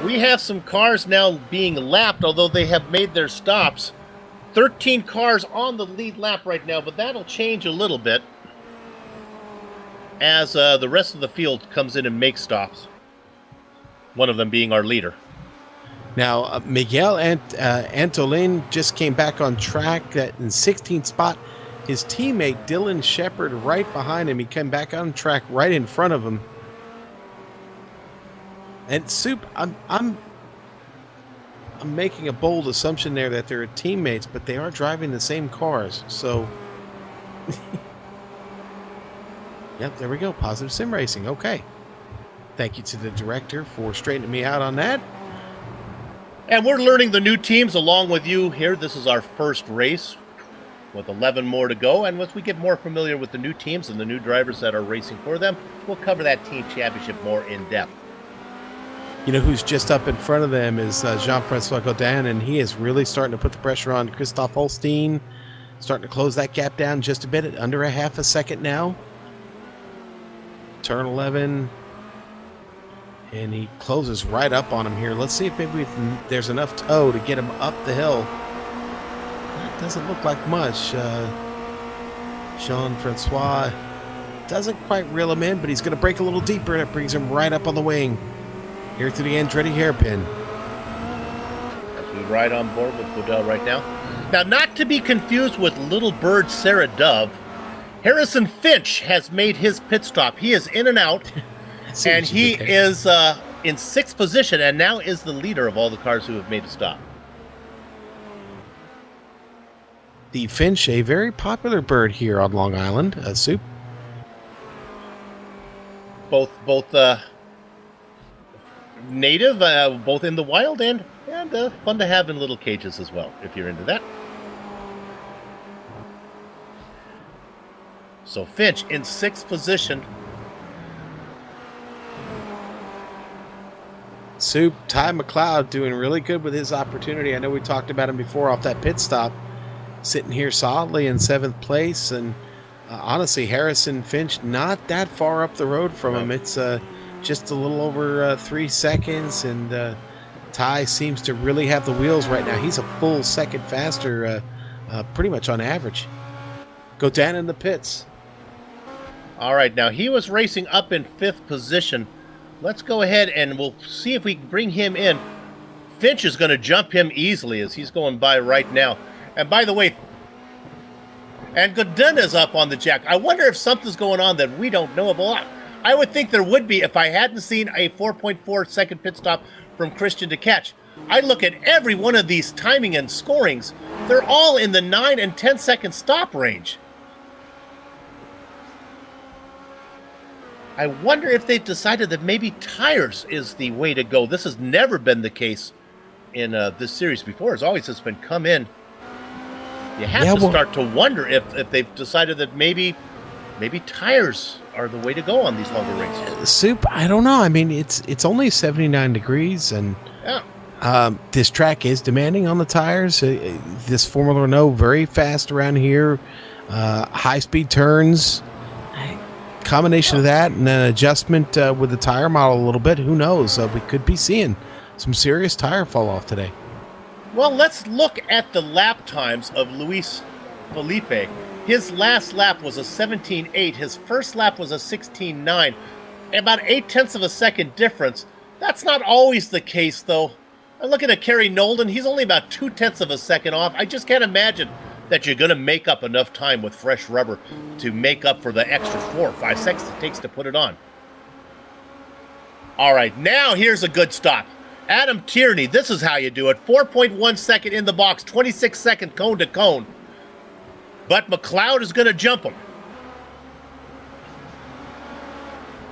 We have some cars now being lapped, although they have made their stops. 13 cars on the lead lap right now, but that'll change a little bit as the rest of the field comes in and makes stops. One of them being our leader. Now, Miguel Antolin just came back on track in 16th spot. His teammate, Dylan Shepard, right behind him. He came back on track right in front of him. And Soup, I'm making a bold assumption there that they're teammates, but they are driving the same cars. So, yep, there we go. Positive sim racing. Okay. Thank you to the director for straightening me out on that. And we're learning the new teams along with you here. This is our first race. with 11 more to go. And once we get more familiar with the new teams and the new drivers that are racing for them, we'll cover that team championship more in depth. You know who's just up in front of them is Jean-Francois Gaudin, and he is really starting to put the pressure on Christoph Holstein, starting to close that gap down just a bit, at under a half a second now. Turn 11, and he closes right up on him here. Let's see if maybe there's enough toe to get him up the hill. That doesn't look like much. Jean-Francois doesn't quite reel him in, but he's going to break a little deeper, and it brings him right up on the wing. Here to the Andretti hairpin. As we ride on board with Goodell right now. Now, not to be confused with Little Bird Sarah Dove, Harrison Finch has made his pit stop. He is in and out, and he is in 6th position, and now is the leader of all the cars who have made a stop. The Finch, a very popular bird here on Long Island. Soup. Both native, both in the wild and fun to have in little cages as well, if you're into that. So Finch in 6th position. Soup, Ty McLeod doing really good with his opportunity. I know we talked about him before off that pit stop. Sitting here solidly in 7th place. And honestly, Harrison Finch not that far up the road from him. It's just a little over 3 seconds, and Ty seems to really have the wheels right now. He's a full second faster, pretty much on average. Go down in the pits. All right, now he was racing up in 5th position. Let's go ahead and we'll see if we can bring him in. Finch is going to jump him easily as he's going by right now. And by the way, and Godin is up on the jack. I wonder if something's going on that we don't know about. I would think there would be if I hadn't seen a 4.4 second pit stop from Christian to catch. I look at every one of these timing and scorings. They're all in the 9 and 10 second stop range. I wonder if they've decided that maybe tires is the way to go. This has never been the case in this series before. It's always just been come in. You have to start to wonder if they've decided that maybe tires are the way to go on these longer races. Soup, I don't know. I mean, it's only 79 degrees, and this track is demanding on the tires. This Formula Renault very fast around here, high-speed turns. Combination of that and an adjustment with the tire model a little bit. Who knows? We could be seeing some serious tire fall off today. Well, let's look at the lap times of Luis Felipe. His last lap was a 17.8. His first lap was a 16.9. About 0.8 of a second difference. That's not always the case, though. I'm looking at Kerry Nolden. He's only about 0.2 of a second off. I just can't imagine that you're going to make up enough time with fresh rubber to make up for the extra 4 or 5 seconds it takes to put it on. All right, now here's a good stop. Adam Tierney, this is how you do it. 4.1 second in the box, 26 second cone to cone. But McLeod is going to jump him.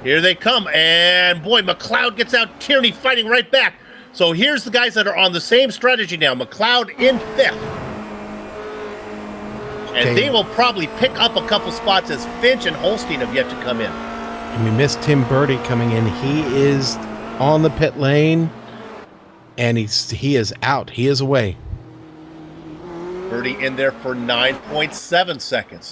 Here they come, and boy, McLeod gets out, Tierney fighting right back. So here's the guys that are on the same strategy now. McLeod in 5th. And they will probably pick up a couple spots as Finch and Holstein have yet to come in. And we missed Tim Birdie coming in. He is on the pit lane, and he is out. He is away. Birdie in there for 9.7 seconds.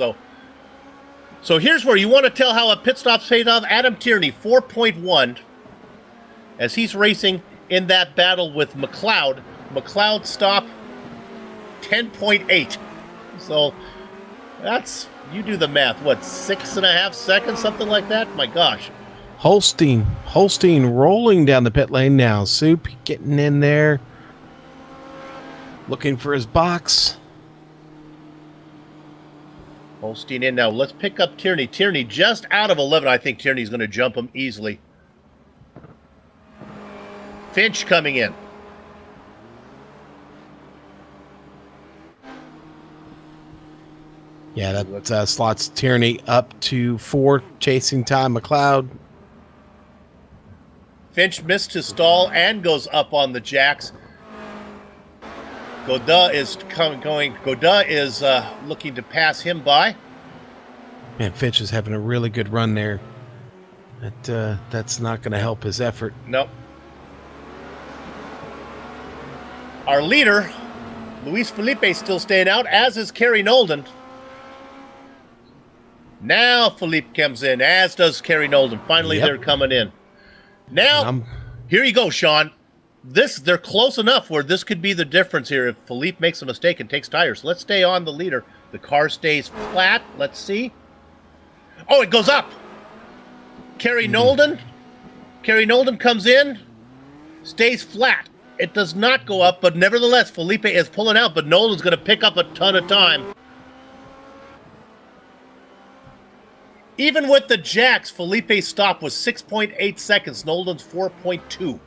So here's where you want to tell how a pit stop's paid off. Adam Tierney, 4.1, as he's racing in that battle with McLeod. McLeod stop, 10.8. So that's, you do the math, what, 6.5 seconds, something like that? My gosh. Holstein rolling down the pit lane now. Soup getting in there, looking for his box. Holstein in now. Let's pick up Tierney. Tierney just out of 11. I think Tierney's going to jump him easily. Finch coming in. Yeah, that slots Tierney up to 4, chasing Ty McLeod. Finch missed his stall and goes up on the jacks. Godin is Godin is looking to pass him by. Man, Finch is having a really good run there. That's not going to help his effort. Nope. Our leader, Luis Felipe, still staying out, as is Kerry Nolden. Now Felipe comes in, as does Kerry Nolden. Finally, they're coming in. Now, here you go, Sean. They're close enough where this could be the difference here if Felipe makes a mistake and takes tires. Let's stay on the leader. The car stays flat. Let's see. Oh, it goes up. Kerry Nolden comes in, stays flat. It does not go up, but nevertheless, Felipe is pulling out, but Nolden's going to pick up a ton of time. Even with the jacks, Felipe's stop was 6.8 seconds. Nolden's 4.2.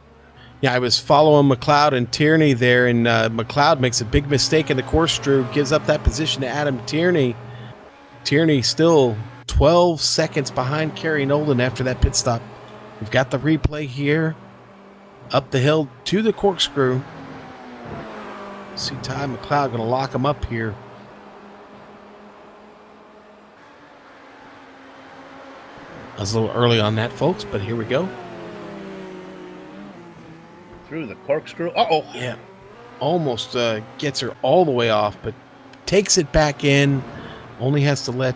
Yeah, I was following McLeod and Tierney there, and McLeod makes a big mistake in the corkscrew, gives up that position to Adam Tierney. Tierney still 12 seconds behind Kerry Nolden after that pit stop. We've got the replay here. Up the hill to the corkscrew. See Ty McLeod going to lock him up here. I was a little early on that, folks, but here we go. Through the corkscrew. Uh-oh. Yeah. Almost gets her all the way off, but takes it back in. Only has to let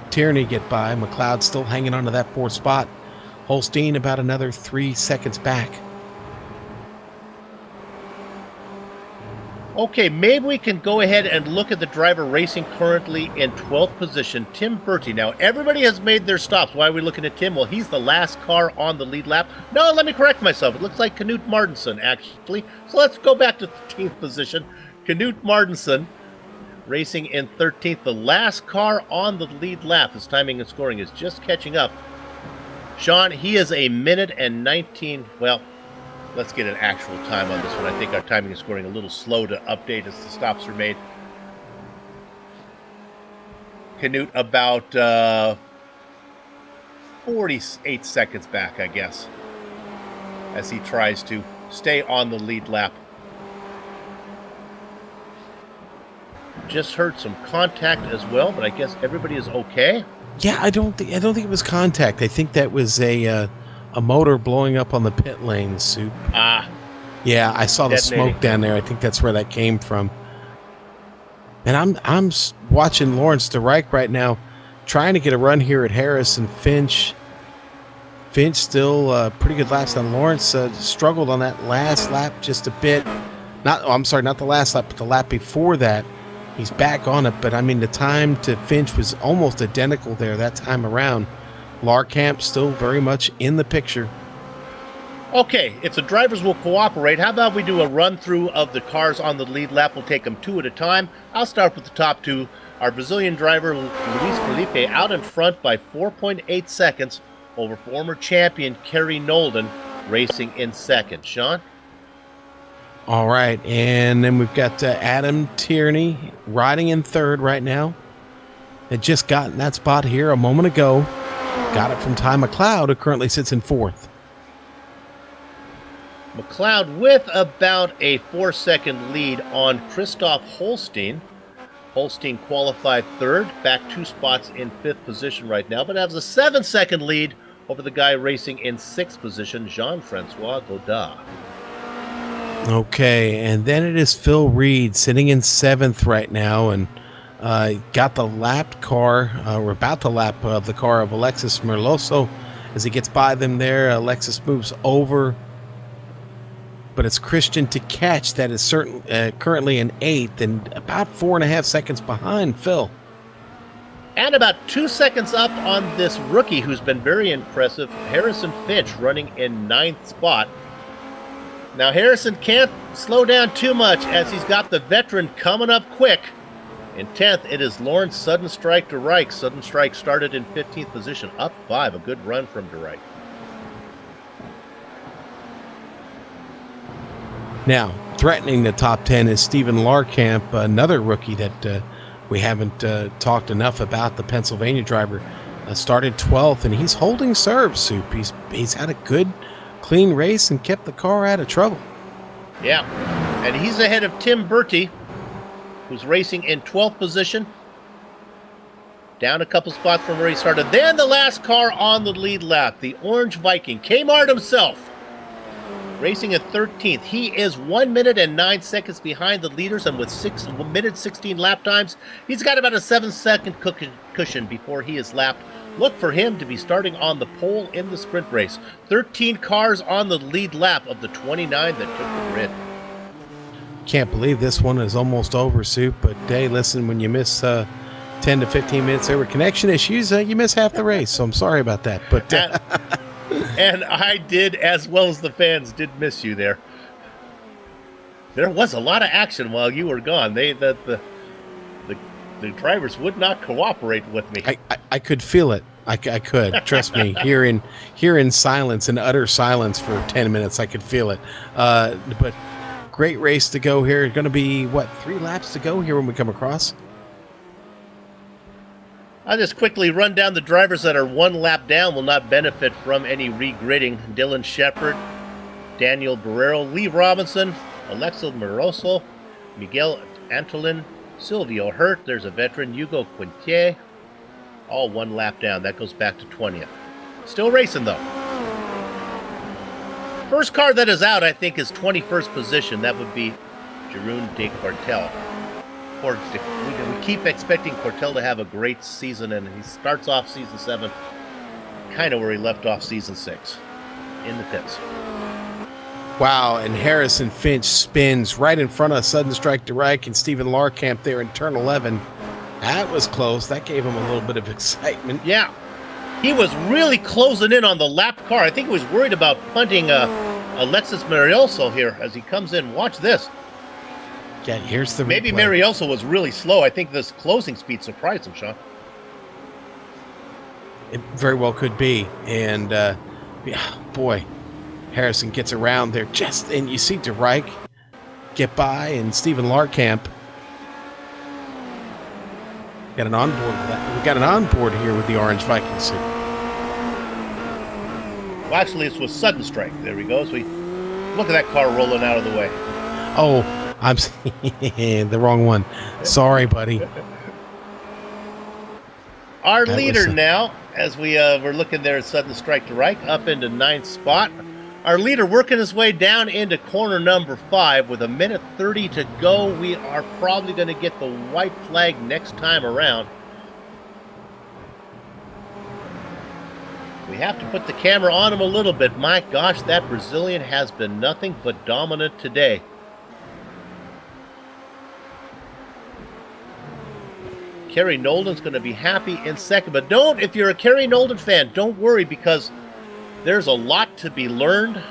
Tierney get by. McLeod still hanging on to that fourth spot. Holstein about another 3 seconds back. Okay, maybe we can go ahead and look at the driver racing currently in 12th position, Tim Bertie. Now, everybody has made their stops. Why are we looking at Tim? Well, he's the last car on the lead lap. No, let me correct myself. It looks like Knut Martinson, actually. So let's go back to 13th position. Knut Martinson racing in 13th, the last car on the lead lap. His timing and scoring is just catching up. Sean, he is a minute and 19, well, let's get an actual time on this one. I think our timing and scoring a little slow to update as the stops are made. Knut about 48 seconds back, I guess, as he tries to stay on the lead lap. Just heard some contact as well, but I guess everybody is okay. Yeah, I don't think it was contact. I think that was a motor blowing up on the pit lane, Soup. Yeah, I saw the smoke down there. I think that's where that came from. And I'm watching Lawrence DeReich right now, trying to get a run here at Harris and Finch. Finch still pretty good laps on Lawrence. Struggled on that last lap just a bit. Not the last lap, but the lap before that. He's back on it, but I mean the time to Finch was almost identical there that time around. Larkamp still very much in the picture. Okay, if the drivers will cooperate, how about we do a run-through of the cars on the lead lap? We'll take them two at a time. I'll start with the top two. Our Brazilian driver, Luis Felipe, out in front by 4.8 seconds over former champion Kerry Nolden, racing in second. Sean? All right, and then we've got Adam Tierney riding in third right now. Had just gotten that spot here a moment ago. Got it from Ty McLeod, who currently sits in fourth. McLeod with about a 4-second lead on Christoph Holstein. Holstein qualified third, back 2 spots in 5th position right now, but has a 7-second lead over the guy racing in 6th position, Jean-Francois Godin. Okay, and then it is Phil Reed sitting in 7th right now, and got the lapped car, or about to lap the car of Alexis Merloso. As he gets by them there, Alexis moves over, but it's Christian to catch that is currently in 8th and about 4.5 seconds behind Phil. And about 2 seconds up on this rookie who's been very impressive, Harrison Finch, running in 9th spot. Now Harrison can't slow down too much as he's got the veteran coming up quick. In 10th, it is Lawrence Sudden Strike DeReich. Sudden Strike started in 15th position, up 5. A good run from DeReich. Now, threatening the top 10 is Stephen Larkamp, another rookie that we haven't talked enough about, the Pennsylvania driver. Started 12th, and he's holding serve, Soup. He's had a good, clean race and kept the car out of trouble. Yeah, and he's ahead of Tim Bertie. who's racing in 12th position. Down a couple spots from where he started. Then the last car on the lead lap, the Orange Viking, Kmart himself, racing at 13th. He is 1 minute and 9 seconds behind the leaders, and with 1 minute 16 lap times, he's got about a 7-second cushion before he is lapped. Look for him to be starting on the pole in the sprint race. 13 cars on the lead lap of the 29 that took the grid. Can't believe this one is almost over, Soup. But hey, listen, when you miss 10 to 15 minutes there with connection issues, you miss half the race. So I'm sorry about that. But and I did, as well as the fans, did miss you there. There was a lot of action while you were gone. The drivers would not cooperate with me. I could feel it. I could. Trust me. Here in silence, in utter silence for 10 minutes, I could feel it. But great race to go here. Going to be, 3 laps to go here when we come across? I'll just quickly run down the drivers that are 1 lap down will not benefit from any regridding. Dylan Shepard, Daniel Barrero, Lee Robinson, Alexis Moroso, Miguel Antolin, Silvio Hurt, there's a veteran, Hugo Quintier, all 1 lap down. That goes back to 20th. Still racing, though. First car that is out, I think, is 21st position. That would be Jeroen de Quartel. We keep expecting Quartel to have a great season, and he starts off season 7 kind of where he left off season 6, in the pits. Wow, and Harrison Finch spins right in front of Sudden Strike to Reich and Stephen Larkamp there in turn 11. That was close. That gave him a little bit of excitement. Yeah. He was really closing in on the lap car. I think he was worried about punting Alexis Marioso here as he comes in. Watch this. Yeah, here's the Maybe replay. Marioso was really slow. I think this closing speed surprised him, Sean. It very well could be. And, boy, Harrison gets around there and you see DeReich get by, and Stephen Larkamp. Got an onboard with that. We got an onboard here with the Orange Viking suit. Well, actually, this was Sudden Strike. There he goes. Look at that car rolling out of the way. Oh, I'm the wrong one. Sorry, buddy. Our leader now, as we're looking there at Sudden Strike to Reich, up into 9th spot. Our leader working his way down into corner number 5 with 1 minute 30 to go. We are probably going to get the white flag next time around. We have to put the camera on him a little bit. My gosh, that Brazilian has been nothing but dominant today. Kerry Nolden's going to be happy in second. But if you're a Kerry Nolden fan, don't worry, because there's a lot to be learned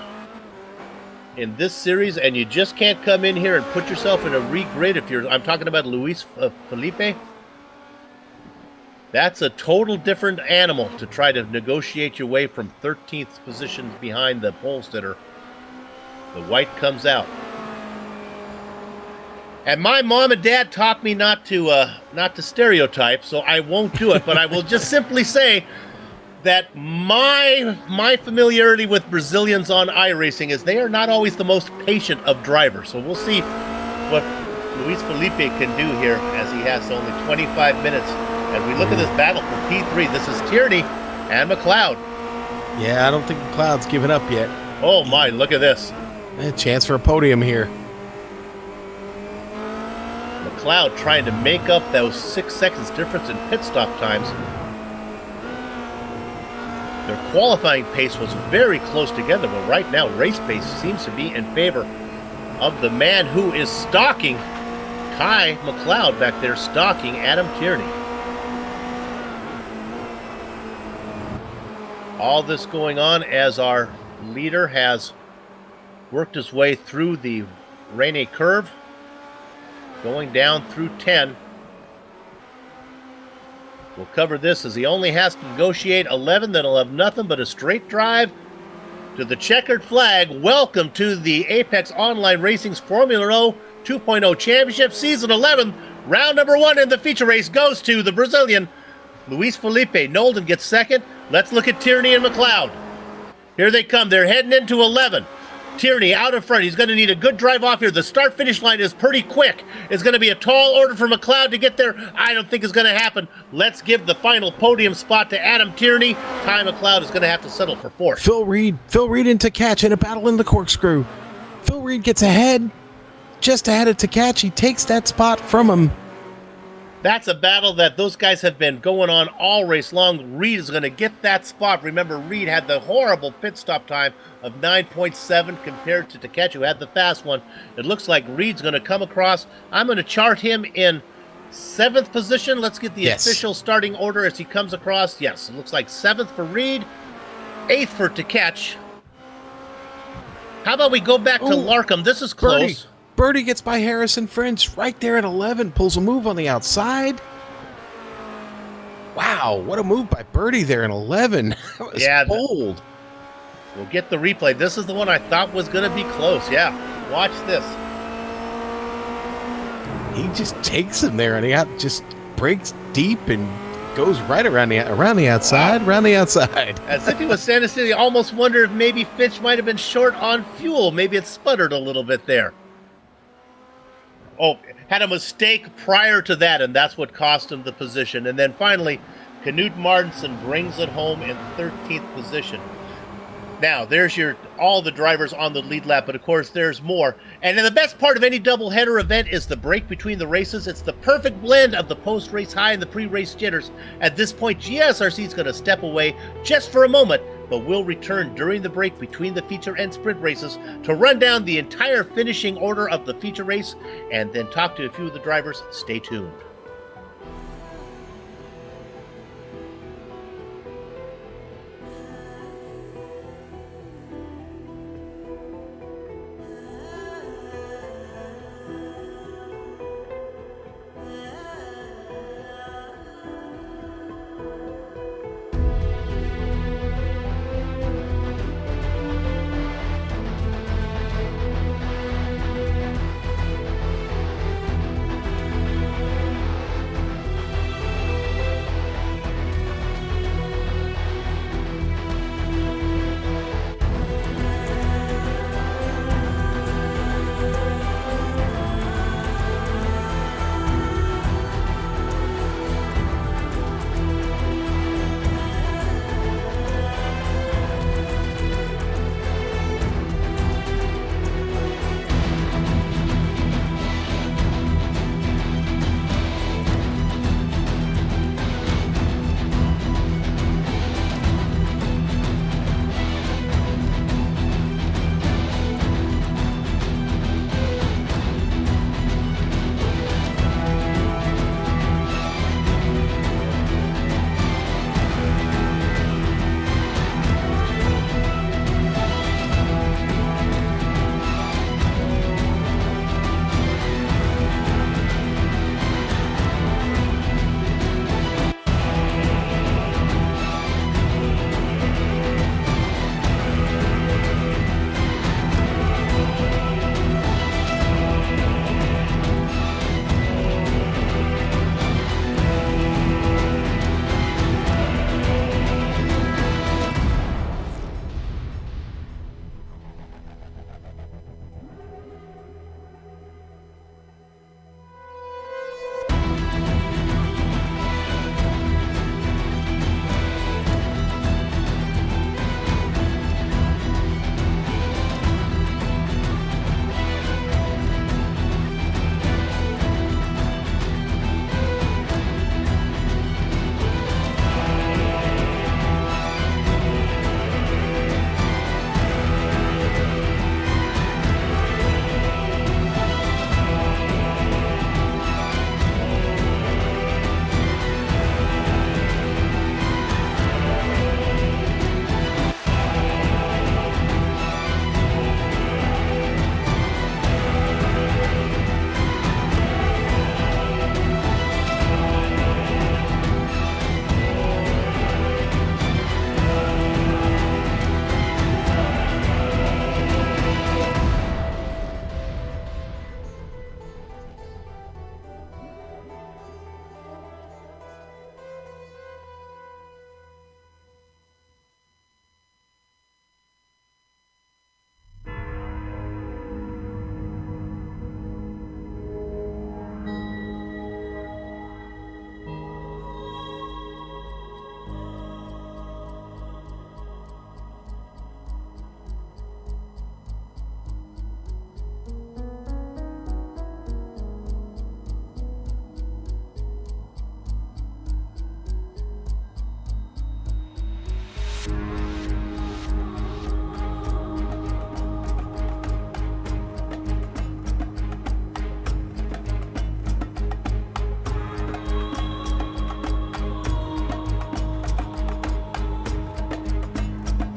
in this series, and you just can't come in here and put yourself in a regrid. I'm talking about Luis Felipe. That's a total different animal to try to negotiate your way from 13th position behind the pole sitter. The white comes out. And my mom and dad taught me not to stereotype, so I won't do it. But I will just simply say that my familiarity with Brazilians on iRacing is they are not always the most patient of drivers. So we'll see what Luis Felipe can do here, as he has only 25 minutes. As we look at this battle for P3, this is Tierney and McLeod. Yeah, I don't think McLeod's given up yet. Oh my, look at this. A chance for a podium here. McLeod trying to make up those 6 seconds difference in pit stop times. Their qualifying pace was very close together, but right now race pace seems to be in favor of the man who is stalking Kai McLeod back there, stalking Adam Tierney. All this going on as our leader has worked his way through the Renault curve, going down through 10. We'll cover this as he only has to negotiate 11, then he'll have nothing but a straight drive to the checkered flag. Welcome to the Apex Online Racing's Formula Renault 2.0 Championship Season 11. Round number 1 in the feature race goes to the Brazilian Luis Felipe. Nolden gets second. Let's look at Tierney and McLeod. Here they come. They're heading into 11. Tierney out in front. He's going to need a good drive off here. The start-finish line is pretty quick. It's going to be a tall order for McLeod to get there. I don't think it's going to happen. Let's give the final podium spot to Adam Tierney. Ty McLeod is going to have to settle for fourth. Phil Reed into catch in a battle in the corkscrew. Phil Reed gets ahead, just ahead of Takachi. He takes that spot from him. That's a battle that those guys have been going on all race long. Reed is going to get that spot. Remember, Reed had the horrible pit stop time of 9.7 compared to Takechi, who had the fast one. It looks like Reed's going to come across. I'm going to chart him in 7th position. Let's get the official starting order as he comes across. Yes, it looks like 7th for Reed, 8th for Takechi. How about we go back to Larkham? This is close. Birdie gets by Harrison French right there at 11, pulls a move on the outside. Wow, what a move by Birdie there in 11. That was bold. We'll get the replay. This is the one I thought was going to be close. Yeah, watch this. He just takes him there, and he just breaks deep and goes right around the outside, around the outside. As if he was standing still, you almost wonder if maybe Fitch might have been short on fuel. Maybe it sputtered a little bit there. Oh, had a mistake prior to that, and that's what cost him the position. And then finally, Knut Martinsen brings it home in 13th position. Now, there's all the drivers on the lead lap, but of course there's more. And then the best part of any doubleheader event is the break between the races. It's the perfect blend of the post-race high and the pre-race jitters. At this point, GSRC is going to step away just for a moment, but will return during the break between the feature and sprint races to run down the entire finishing order of the feature race and then talk to a few of the drivers. Stay tuned.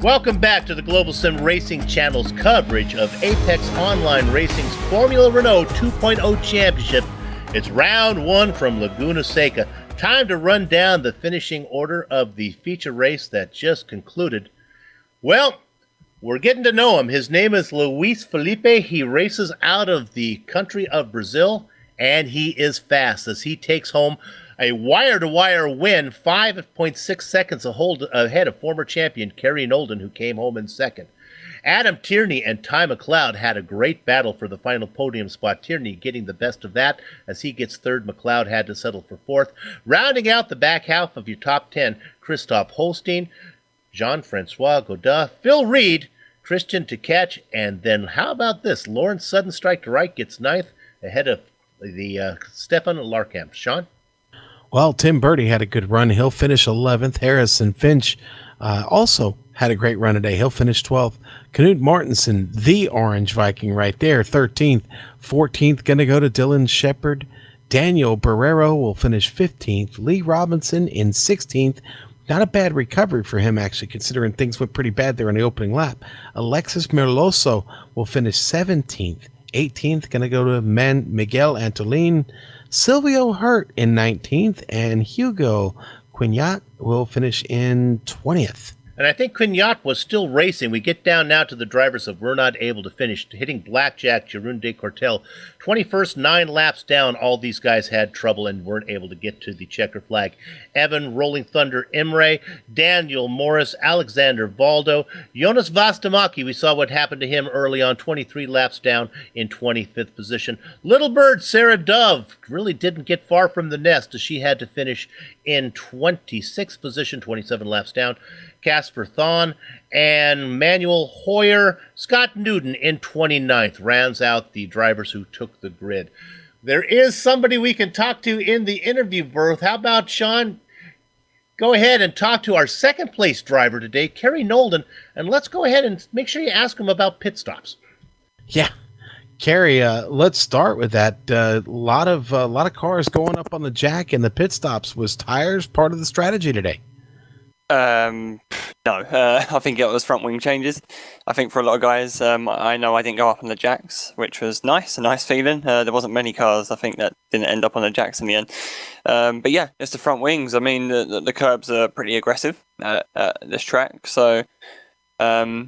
Welcome back to the Global Sim Racing Channel's coverage of Apex Online Racing's Formula Renault 2.0 Championship. It's round one from Laguna Seca. Time to run down the finishing order of the feature race that just concluded. Well, we're getting to know him. His name is Luis Felipe. He races out of the country of Brazil, and he is fast as he takes home a wire-to-wire win, 5.6 seconds ahead of former champion Kerry Nolden, who came home in second. Adam Tierney and Ty McLeod had a great battle for the final podium spot. Tierney getting the best of that as he gets third. McLeod had to settle for fourth. Rounding out the back half of your top 10, Christoph Holstein, Jean-Francois Godin, Phil Reed, Christian Tkach, and then how about this? Lawrence Sudden Strike to right gets ninth ahead of the Stefan Larkamp. Sean? Well, Tim Birdie had a good run. He'll finish 11th. Harrison Finch also had a great run today. He'll finish 12th. Knut Martinsen, the Orange Viking right there, 13th. 14th, going to go to Dylan Shepard. Daniel Barrero will finish 15th. Lee Robinson in 16th. Not a bad recovery for him, actually, considering things went pretty bad there in the opening lap. Alexis Merloso will finish 17th. 18th, going to go to Miguel Antolin. Silvio Hurt in 19th, and Hugo Quignat will finish in 20th. And I think Quignat was still racing. We get down now to the drivers that were not able to finish. Hitting Blackjack, Jeroen de Cortel. 21st, 9 laps down. All these guys had trouble and weren't able to get to the checker flag. Evan, Rolling Thunder, Imre, Daniel Morris, Alexander Valdo, Jonas Vastamaki. We saw what happened to him early on. 23 laps down in 25th position. Little Bird, Sarah Dove, really didn't get far from the nest as she had to finish in 26th position, 27 laps down. Casper Thon and Manuel Hoyer. Scott Newton in 29th rounds out the drivers who took the grid. There is somebody we can talk to in the interview booth. How about Sean? Go ahead and talk to our second place driver today, Kerry Nolden, and let's go ahead and make sure you ask him about pit stops. Yeah, Kerry, let's start with that. A lot of cars going up on the jack, and the pit stops. Was tires part of the strategy today? No, I think it was front wing changes. I think for a lot of guys, I know I didn't go up on the jacks, which was nice, a nice feeling. There wasn't many cars, I think, that didn't end up on the jacks in the end. But yeah, it's the front wings. I mean, the curbs are pretty aggressive at this track, so yeah,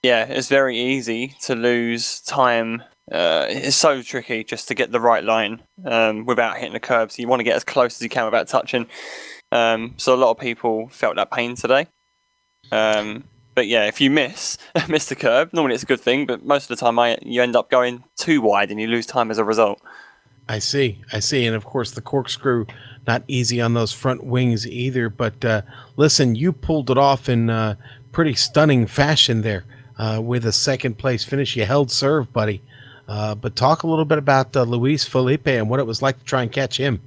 it's very easy to lose time. It's so tricky just to get the right line without hitting the curbs. You want to get as close as you can without touching. So a lot of people felt that pain today. But yeah, if you miss the curb, normally it's a good thing, but most of the time you end up going too wide and you lose time as a result. I see. And of course the corkscrew, not easy on those front wings either, but listen, you pulled it off in pretty stunning fashion there with a second place finish. You held serve, buddy. But talk a little bit about Luis Felipe and what it was like to try and catch him.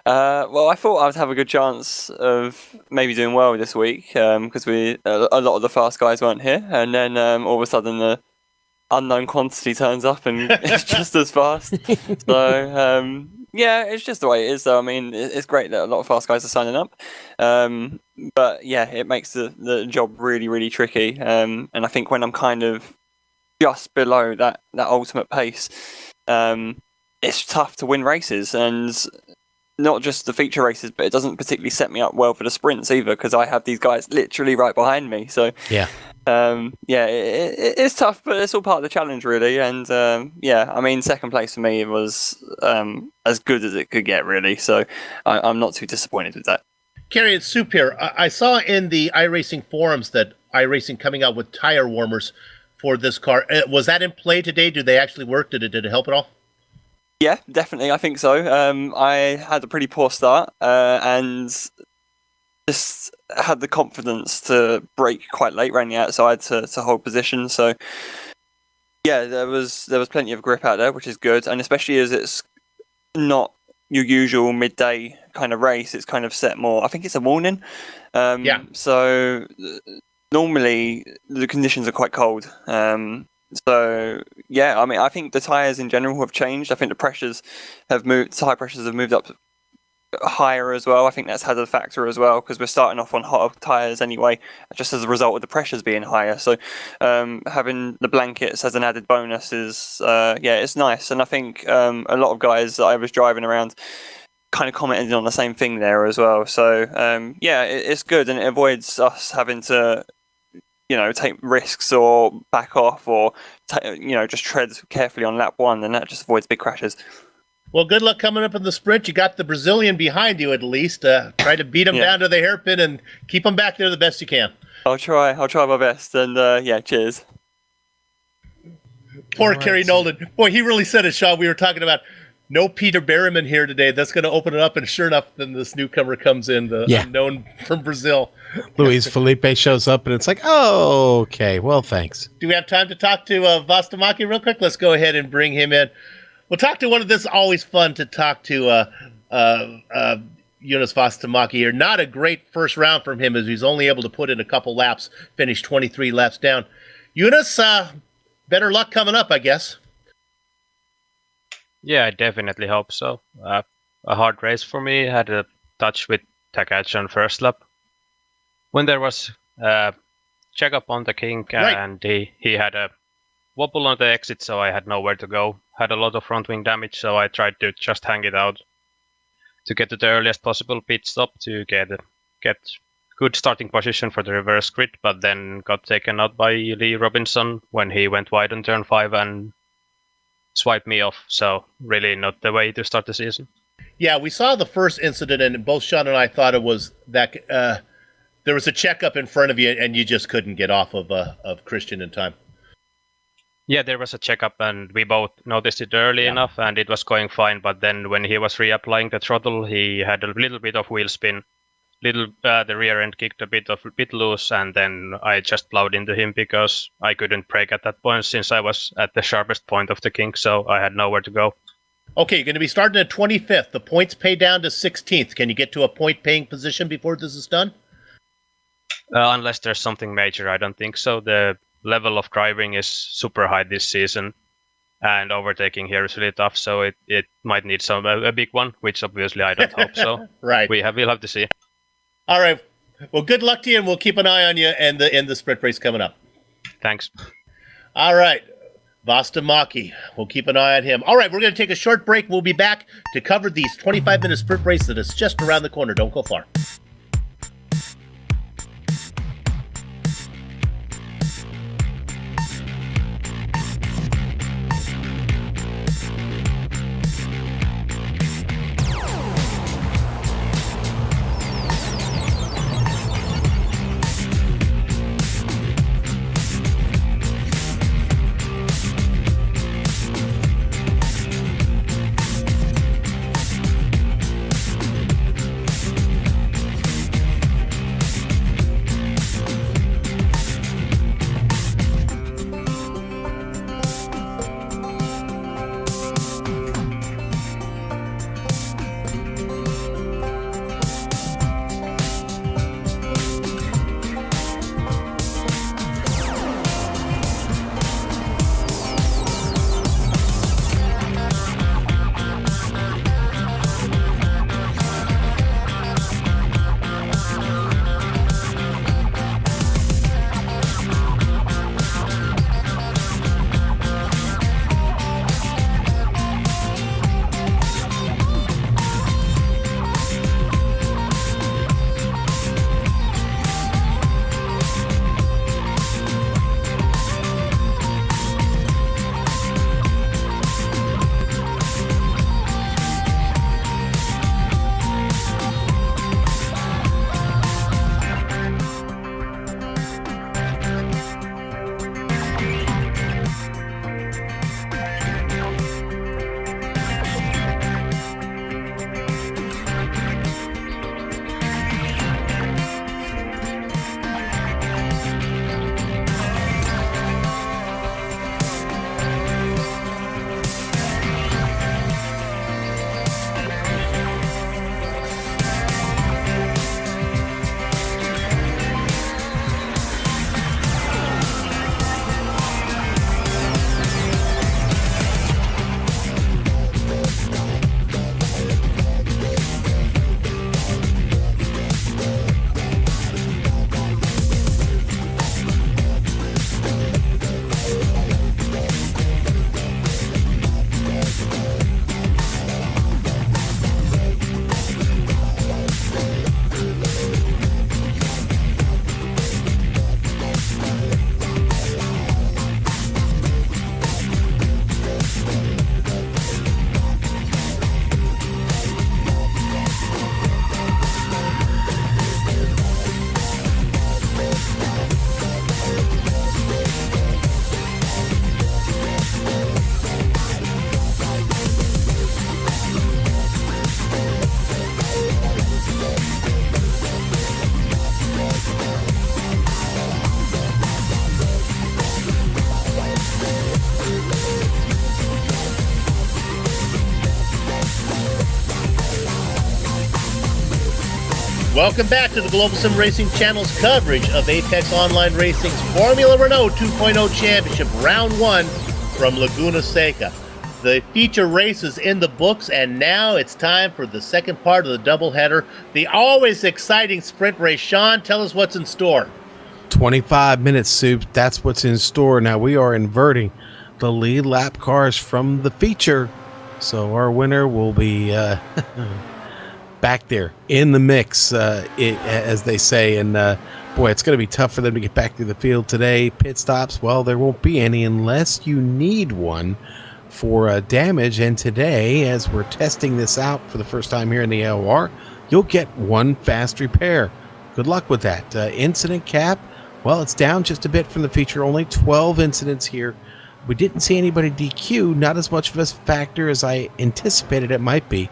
Well, I thought I would have a good chance of maybe doing well this week because a lot of the fast guys weren't here, and then all of a sudden the unknown quantity turns up and it's just as fast. So yeah, it's just the way it is. Though I mean, it's great that a lot of fast guys are signing up, but yeah, it makes the job really, really tricky. And I think when I'm kind of just below that ultimate pace, it's tough to win races, and not just the feature races, but it doesn't particularly set me up well for the sprints either, because I have these guys literally right behind me. So yeah, it's tough, but it's all part of the challenge, really. And yeah, I mean, second place for me was as good as it could get, really. So I'm not too disappointed with that. Kerry, it's Soup here. I saw in the iRacing forums that iRacing coming out with tire warmers for this car. Was that in play today? Did they actually work? Did it help at all? Yeah, definitely. I think so. I had a pretty poor start and just had the confidence to brake quite late, ran the outside to hold position. So yeah, there was plenty of grip out there, which is good. And especially as it's not your usual midday kind of race, it's kind of set more. I think it's a warning. Yeah. So normally the conditions are quite cold. So yeah, I mean, I think the tyres in general have changed. I think the pressures have moved. Tyre pressures have moved up higher as well. I think that's had a factor as well, because we're starting off on hotter tyres anyway, just as a result of the pressures being higher. So having the blankets as an added bonus is it's nice. And I think a lot of guys that I was driving around kind of commented on the same thing there as well. So it's good, and it avoids us having to take risks or back off, or just tread carefully on lap one, and that just avoids big crashes. Well, good luck coming up in the sprint. You got the Brazilian behind you at least. Try to beat him down to the hairpin and keep him back there the best you can. I'll try my best, and cheers. Poor Kerry Nolan. Boy, he really said it, Sean. We were talking about no Peter Berryman here today. That's going to open it up, and sure enough, then this newcomer comes in, the unknown from Brazil. Luis Felipe shows up, and it's like, oh, okay, well, thanks. Do we have time to talk to Vastamaki real quick? Let's go ahead and bring him in. We'll talk to one of this. Always fun to talk to Jonas Vastamaki here. Not a great first round from him, as he's only able to put in a couple laps, finish 23 laps down. Jonas, better luck coming up, I guess. Yeah, I definitely hope so. A hard race for me. Had a touch with Takagi on first lap. When there was check up on the kink, and he had a wobble on the exit, so I had nowhere to go. Had a lot of front wing damage, so I tried to just hang it out to get to the earliest possible pit stop to get good starting position for the reverse grid, but then got taken out by Lee Robinson when he went wide on turn 5 and swiped me off. So really not the way to start the season. Yeah, we saw the first incident, and both Sean and I thought it was that there was a checkup in front of you, and you just couldn't get off of Christian in time. Yeah, there was a checkup, and we both noticed it early enough, and it was going fine. But then when he was reapplying the throttle, he had a little bit of wheel spin. The rear end kicked a bit loose, and then I just plowed into him because I couldn't brake at that point since I was at the sharpest point of the kink, so I had nowhere to go. Okay, you're going to be starting at 25th. The points pay down to 16th. Can you get to a point-paying position before this is done? Unless there's something major, I don't think so. The level of driving is super high this season, and overtaking here is really tough, so it might need a big one, which obviously I don't hope so. Right. We'll have to see. All right. Well, good luck to you, and we'll keep an eye on you and the sprint race coming up. Thanks. All right. Vastamaki. We'll keep an eye on him. All right, we're going to take a short break. We'll be back to cover these 25-minute sprint race that is just around the corner. Don't go far. Welcome back to the Global Sim Racing Channel's coverage of Apex Online Racing's Formula Renault 2.0 Championship Round 1 from Laguna Seca. The feature race is in the books, and now it's time for the second part of the doubleheader, the always exciting sprint race. Sean, tell us what's in store. 25 minutes, Soup. That's what's in store. Now we are inverting the lead lap cars from the feature, so our winner will be back there in the mix, as they say. And boy, it's going to be tough for them to get back to the field today. Pit stops, well, there won't be any unless you need one for damage. And today, as we're testing this out for the first time here in the AOR, you'll get one fast repair. Good luck with that. Incident cap, well, it's down just a bit from the feature. Only 12 incidents here. We didn't see anybody DQ, not as much of a factor as I anticipated it might be.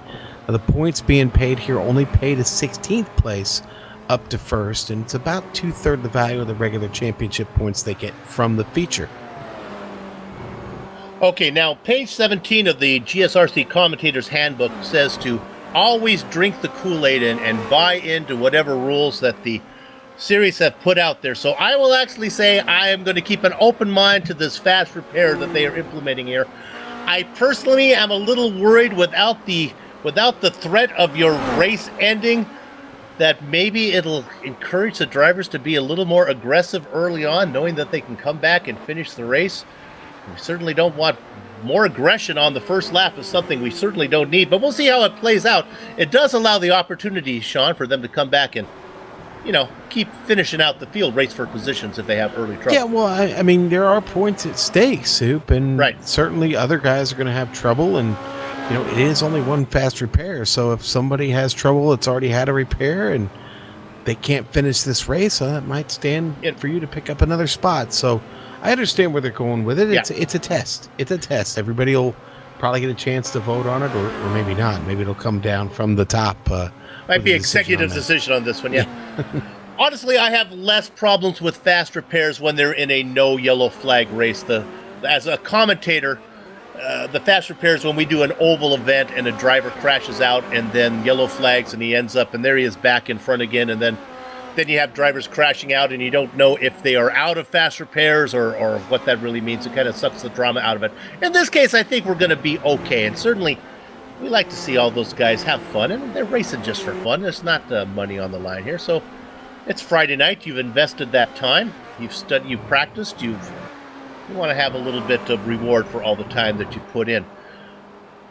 The points being paid here only pay to 16th place up to first, and it's about 2/3 the value of the regular championship points they get from the feature. Okay, now page 17 of the GSRC Commentator's Handbook says to always drink the Kool-Aid and buy into whatever rules that the series have put out there. So I will actually say I am going to keep an open mind to this fast repair that they are implementing here. I personally am a little worried without the threat of your race ending, that maybe it'll encourage the drivers to be a little more aggressive early on, knowing that they can come back and finish the race. We certainly don't want more aggression on the first lap. Is something we certainly don't need, but we'll see how it plays out. It does allow the opportunity, Sean, for them to come back and, keep finishing out the field, race for positions if they have early trouble. Yeah, well, I mean, there are points at stake, Soup, and right. Certainly other guys are going to have trouble, and it is only one fast repair, so if somebody has trouble, it's already had a repair, and they can't finish this race, it might stand for you to pick up another spot. So I understand where they're going with it. It's a test. It's a test. Everybody will probably get a chance to vote on it, or maybe not. Maybe it'll come down from the top. Might be executive decision on this one, yeah. Honestly, I have less problems with fast repairs when they're in a no yellow flag race. As a commentator, the fast repairs when we do an oval event and a driver crashes out and then yellow flags and he ends up and there he is back in front again, and then you have drivers crashing out and you don't know if they are out of fast repairs or what that really means. It kind of sucks the drama out of it. In this case, I think we're going to be okay, and certainly we like to see all those guys have fun, and they're racing just for fun. There's not money on the line here, so it's Friday night. You've invested that time. You've studied, you've practiced, you want to have a little bit of reward for all the time that you put in.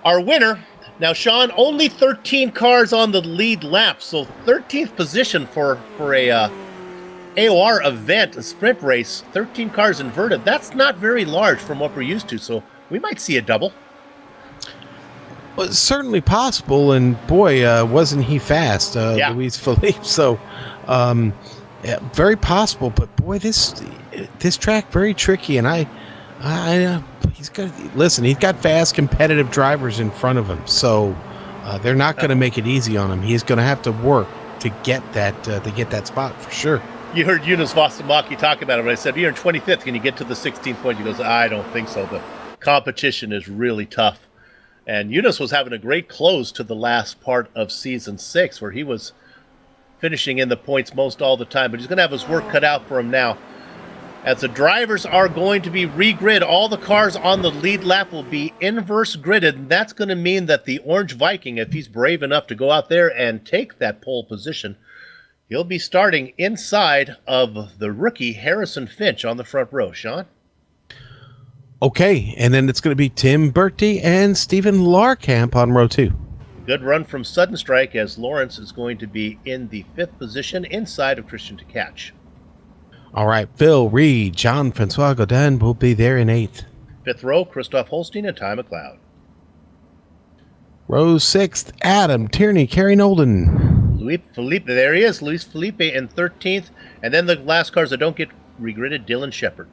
Our winner, now Sean, only 13 cars on the lead lap, so 13th position for a AOR event, a sprint race, 13 cars inverted. That's not very large from what we're used to, so we might see a double. Well, it's certainly possible, and boy, wasn't he fast, Luis Felipe. So, very possible. But boy, this track very tricky, and he's got fast, competitive drivers in front of him, so they're not going to make it easy on him. He's going to have to work to get that spot for sure. You heard Yunus Vostamaki talk about it when I said, "You're in 25th. Can you get to the 16th point?" He goes, "I don't think so. The competition is really tough." And Yunus was having a great close to the last part of Season 6, where he was finishing in the points most all the time. But he's going to have his work cut out for him now, as the drivers are going to be re-grid. All the cars on the lead lap will be inverse gridded, and that's going to mean that the Orange Viking, if he's brave enough to go out there and take that pole position, he'll be starting inside of the rookie Harrison Finch on the front row. Sean? Okay, and then it's going to be Tim Bertie and Stephen Larkamp on row 2. Good run from Sudden Strike, as Lawrence is going to be in the 5th position inside of Christian Tkach. All right, Phil Reed, Jean-Francois Godin will be there in 8th. 5th row, Christoph Holstein and Ty McLeod. Row 6th, Adam Tierney, Kerry Nolden. Luis Felipe, there he is, Luis Felipe in 13th. And then the last cars that don't get regridded, Dylan Shepard.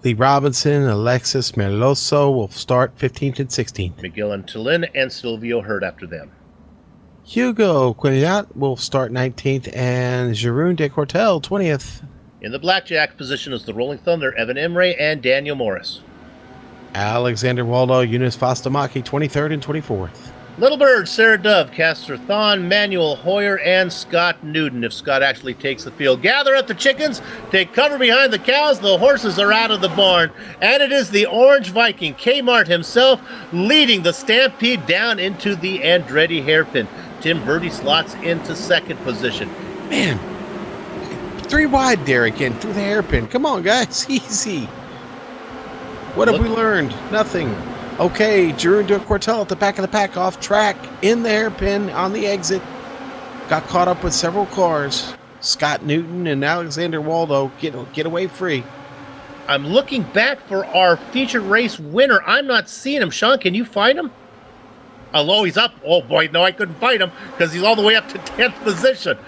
Lee Robinson, Alexis Merloso will start 15th and 16th. Miguel Antolin and Silvio Hurd after them. Hugo Quinat will start 19th and Jeroen de Cortel 20th. In the blackjack position is the Rolling Thunder, Evan Imre and Daniel Morris. Alexander Waldo, Yunus Vostamaki 23rd and 24th. Little Bird, Sarah Dove, Castor Thon, Manuel Hoyer, and Scott Newton. If Scott actually takes the field. Gather up the chickens, take cover behind the cows, the horses are out of the barn, and it is the Orange Viking, Kmart himself, leading the stampede down into the Andretti hairpin. Tim Birdie slots into second position. Man, 3 wide there again through the hairpin. Come on, guys, easy. What have we learned? Nothing. Okay, Giroud de Quartel at the back of the pack, off track, in the hairpin, on the exit. Got caught up with several cars. Scott Newton and Alexander Waldo get away free. I'm looking back for our featured race winner. I'm not seeing him. Sean, can you find him? Oh, he's up. Oh, boy, no, I couldn't find him because he's all the way up to 10th position.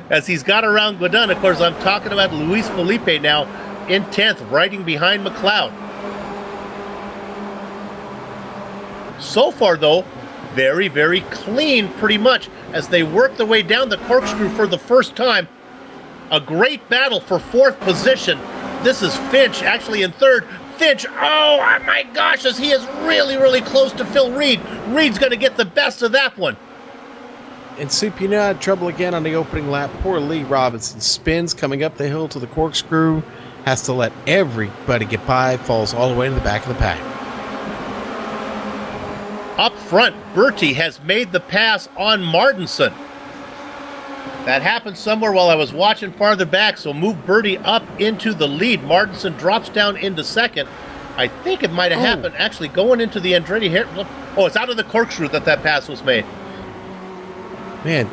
As he's got around Godin, of course, I'm talking about Luis Felipe now in 10th, riding behind McLeod. So far, though, very, very clean, pretty much, as they work their way down the corkscrew for the first time. A great battle for 4th position. This is Finch, actually in 3rd. Finch, oh my gosh, as he is really, really close to Phil Reed. Reed's going to get the best of that one. And Supina had trouble again on the opening lap. Poor Lee Robinson spins coming up the hill to the corkscrew. Has to let everybody get by. Falls all the way to the back of the pack. Up front, Bertie has made the pass on Martinson. That happened somewhere while I was watching farther back, so move Bertie up into the lead. Martinson drops down into second. I think it might have happened actually going into the Andretti here. Oh, it's out of the corkscrew that pass was made. Man.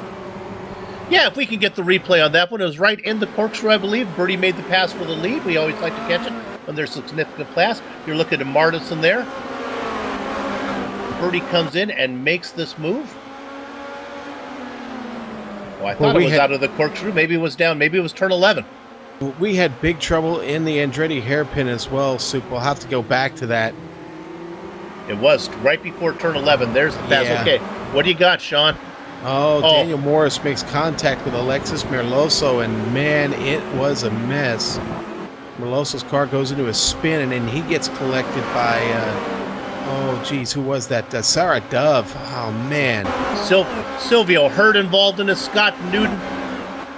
Yeah, if we can get the replay on that one. It was right in the corkscrew, I believe. Bertie made the pass for the lead. We always like to catch it when there's a significant pass. You're looking at Martinson there. Bertie comes in and makes this move. Oh, I thought it was out of the corkscrew. Maybe it was down. Maybe it was turn 11. We had big trouble in the Andretti hairpin as well, Soup. We'll have to go back to that. It was right before turn 11. There's the pass. Yeah. Okay, what do you got, Sean? Daniel Morris makes contact with Alexis Merloso, and man, it was a mess. Merloso's car goes into a spin, and then he gets collected by... who was that? Sarah Dove. Oh, man. Silvio Hurd involved in it. Scott Newton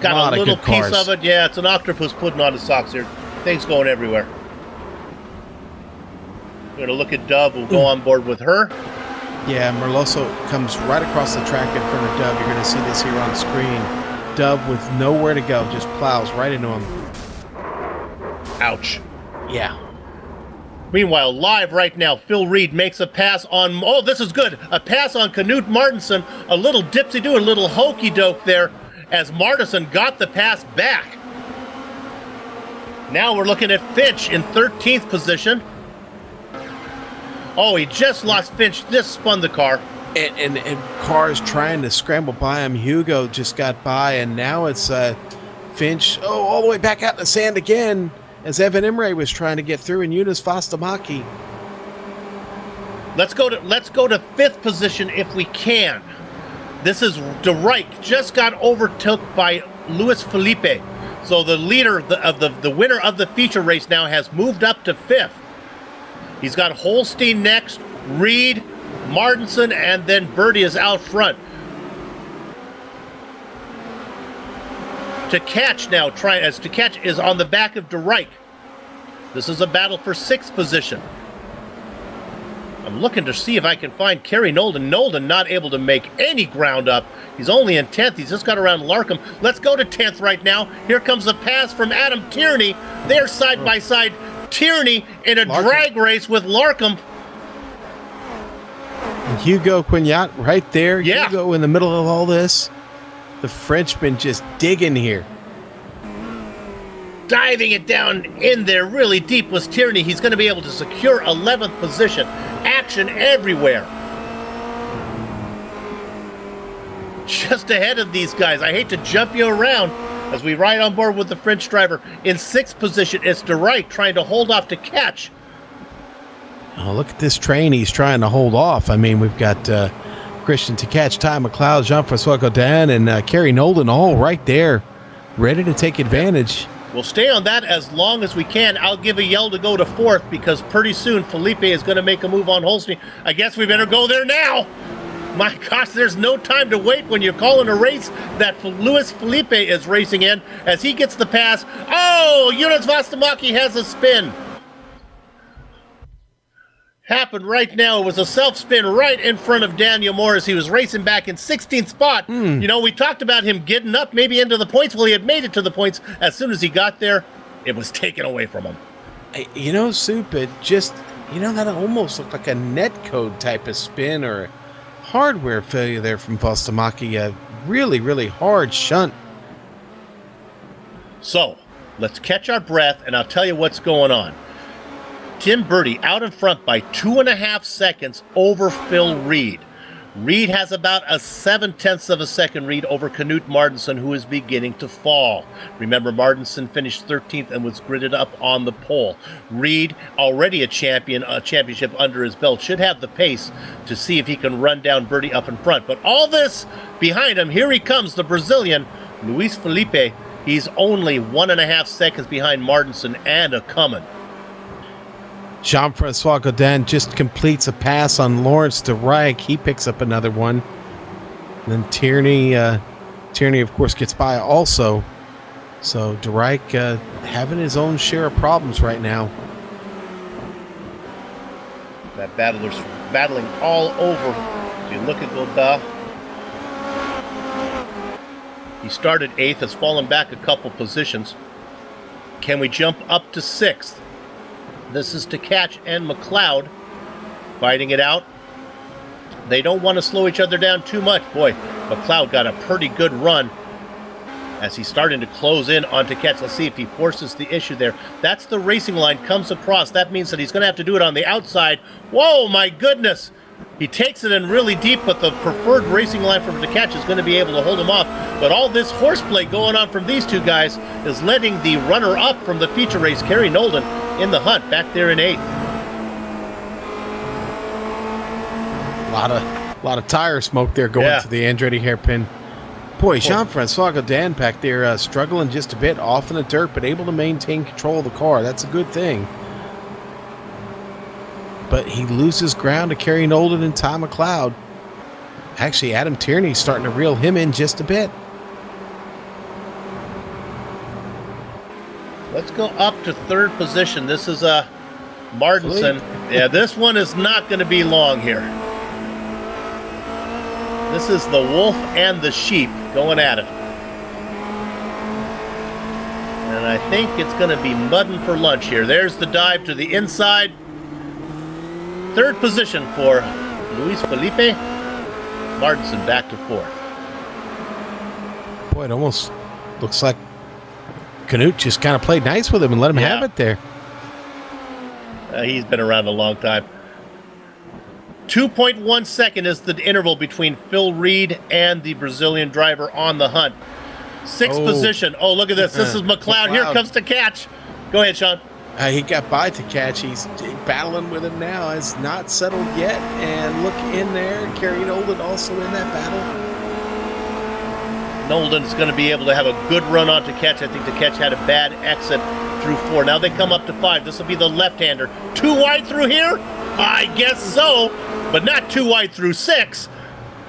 got a little piece of it. Yeah, it's an octopus putting on his socks here. Things going everywhere. We're going to look at Dove. We'll go on board with her. Yeah, Merloso comes right across the track in front of Dove. You're going to see this here on screen. Dove with nowhere to go, just plows right into him. Ouch. Yeah. Meanwhile, live right now, Phil Reed makes a pass on... Oh, this is good. A pass on Knut Martinson. A little dipsy-do, a little hokey-doke there as Martinson got the pass back. Now we're looking at Finch in 13th position. Oh, he just lost Finch. This spun the car. And cars trying to scramble by him. Hugo just got by, and now it's Finch. Oh, all the way back out in the sand again as Evan Imre was trying to get through, and Yunus Fastamaki. Let's go to 5th position if we can. This is De Rijk, just got overtook by Luis Felipe. So the leader the winner of the feature race now has moved up to 5th. He's got Holstein next, Reed, Martinson, and then Birdie is out front. To catch now, to catch is on the back of De Rijk. This is a battle for 6th position. I'm looking to see if I can find Kerry Nolden. Nolden not able to make any ground up. He's only in 10th. He's just got around Larkham. Let's go to 10th right now. Here comes the pass from Adam Tierney. They're side by side. Tierney in a drag race with Larkham. And Hugo Quignat right there. Yeah. Hugo in the middle of all this. The Frenchman just digging here. Diving it down in there really deep was Tierney. He's going to be able to secure 11th position. Action everywhere. Just ahead of these guys. I hate to jump you around as we ride on board with the French driver. In 6th position, it's De Rijk trying to hold off to catch. Oh, look at this train he's trying to hold off. I mean, we've got Christian to catch, Ty McLeod, Jean-Francois Godin, and Kerry Nolden all right there, ready to take advantage. We'll stay on that as long as we can. I'll give a yell to go to 4th because pretty soon Felipe is going to make a move on Holstein. I guess we better go there now. My gosh, there's no time to wait when you're calling a race that Luis Felipe is racing in as he gets the pass. Oh, Jonas Vastamaki has a spin. Happened right now. It was a self-spin right in front of Daniel Morris. He was racing back in 16th spot. You know, we talked about him getting up maybe into the points. Well, he had made it to the points. As soon as he got there, it was taken away from him. You know, Soup, it just, you know, that almost looked like a netcode type of spin or a hardware failure there from Vastamaki. A really, really hard shunt. So, let's catch our breath, and I'll tell you what's going on. Tim Bertie out in front by 2.5 seconds over Phil Reed. Reed has about a 0.7 of a second lead over Knut Martinsen, who is beginning to fall. Remember, Martinsen finished 13th and was gridded up on the pole. Reed, already a championship under his belt, should have the pace to see if he can run down Bertie up in front. But all this behind him, here he comes, the Brazilian, Luis Felipe. He's only 1.5 seconds behind Martinsen and a coming. Jean-Francois Godin just completes a pass on Lawrence de Rijk. He picks up another one. And then Tierney, of course, gets by also. So de Rijk having his own share of problems right now. That battler's battling all over. If you look at Godin, he started 8th, has fallen back a couple positions. Can we jump up to 6th? This is Tkach and McLeod fighting it out. They don't want to slow each other down too much. Boy, McLeod got a pretty good run as he's starting to close in on Tkach. Let's see if he forces the issue there. That's the racing line, comes across. That means that he's going to have to do it on the outside. Whoa, my goodness. He takes it in really deep, but the preferred racing line from Tkach is going to be able to hold him off. But all this horseplay going on from these two guys is letting the runner-up from the feature race, Kerry Nolden, in the hunt, back there in 8th. A lot of tire smoke there going to the Andretti hairpin. Boy, Jean-Francois Godin back there struggling just a bit, off in the dirt, but able to maintain control of the car. That's a good thing. But he loses ground to Kerry Nolden and Ty McLeod. Actually, Adam Tierney's starting to reel him in just a bit. Let's go up to 3rd position. This is Martinsen. Yeah, this one is not going to be long here. This is the wolf and the sheep going at it. And I think it's going to be mudding for lunch here. There's the dive to the inside. 3rd position for Luis Felipe. Martinsen back to 4th. Boy, it almost looks like Knut just kind of played nice with him and let him have it there. He's been around a long time. 2.1 second is the interval between Phil Reed and the Brazilian driver on the hunt. 6th position. Oh, look at this. This is McLeod. Here comes Tkach. Go ahead, Sean. He got by Tkach. He's battling with him now. It's not settled yet. And look in there. Kerry Nolden also in that battle. Nolden's going to be able to have a good run on Tkach. I think Tkach had a bad exit through 4. Now they come up to 5. This will be the left-hander. 2 wide through here? I guess so, but not 2 wide through 6.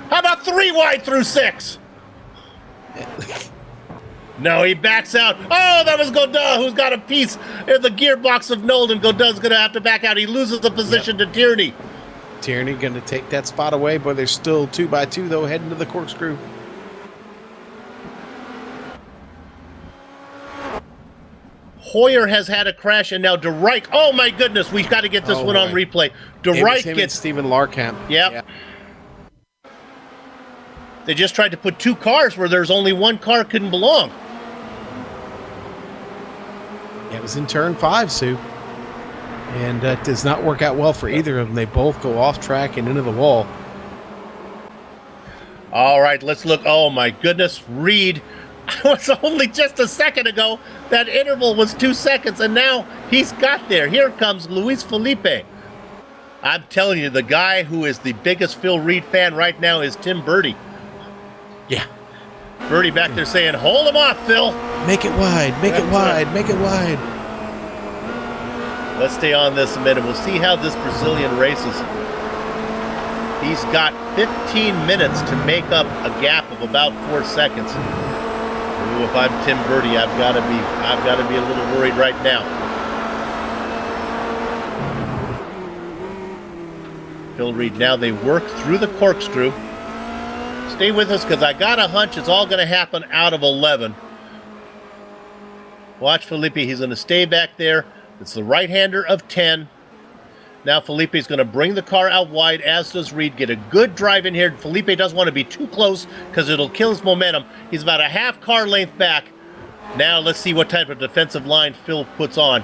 How about 3 wide through 6? No, he backs out. Oh, that was Godin, who's got a piece in the gearbox of Nolden. Godin's going to have to back out. He loses the position to Tierney. Tierney going to take that spot away, but there's still 2x2, though, heading to the corkscrew. Hoyer has had a crash, and now de Rijk. Oh, my goodness. We've got to get this one on replay. De Rijk gets Steven Larkamp. Yep. They just tried to put 2 cars where there's only 1 car couldn't belong. It was in turn 5, Sue. And it does not work out well for either of them. They both go off track and into the wall. All right, let's look. Oh, my goodness. Reed was only just a second ago. That interval was 2 seconds, and now he's got there. Here comes Luis Felipe. I'm telling you, the guy who is the biggest Phil Reed fan right now is Tim Bertie. Yeah. Bertie back there saying, hold him off, Phil. Make it wide, make it wide, make it wide. Let's stay on this a minute. We'll see how this Brazilian races. He's got 15 minutes to make up a gap of about 4 seconds. Ooh, if I'm Tim Birdie, I've got to be a little worried right now. Phil Reed, now they work through the corkscrew. Stay with us because I got a hunch it's all going to happen out of 11. Watch Felipe. He's going to stay back there. It's the right-hander of 10. Now Felipe's going to bring the car out wide, as does Reed. Get a good drive in here. Felipe doesn't want to be too close because it'll kill his momentum. He's about a half car length back. Now let's see what type of defensive line Phil puts on.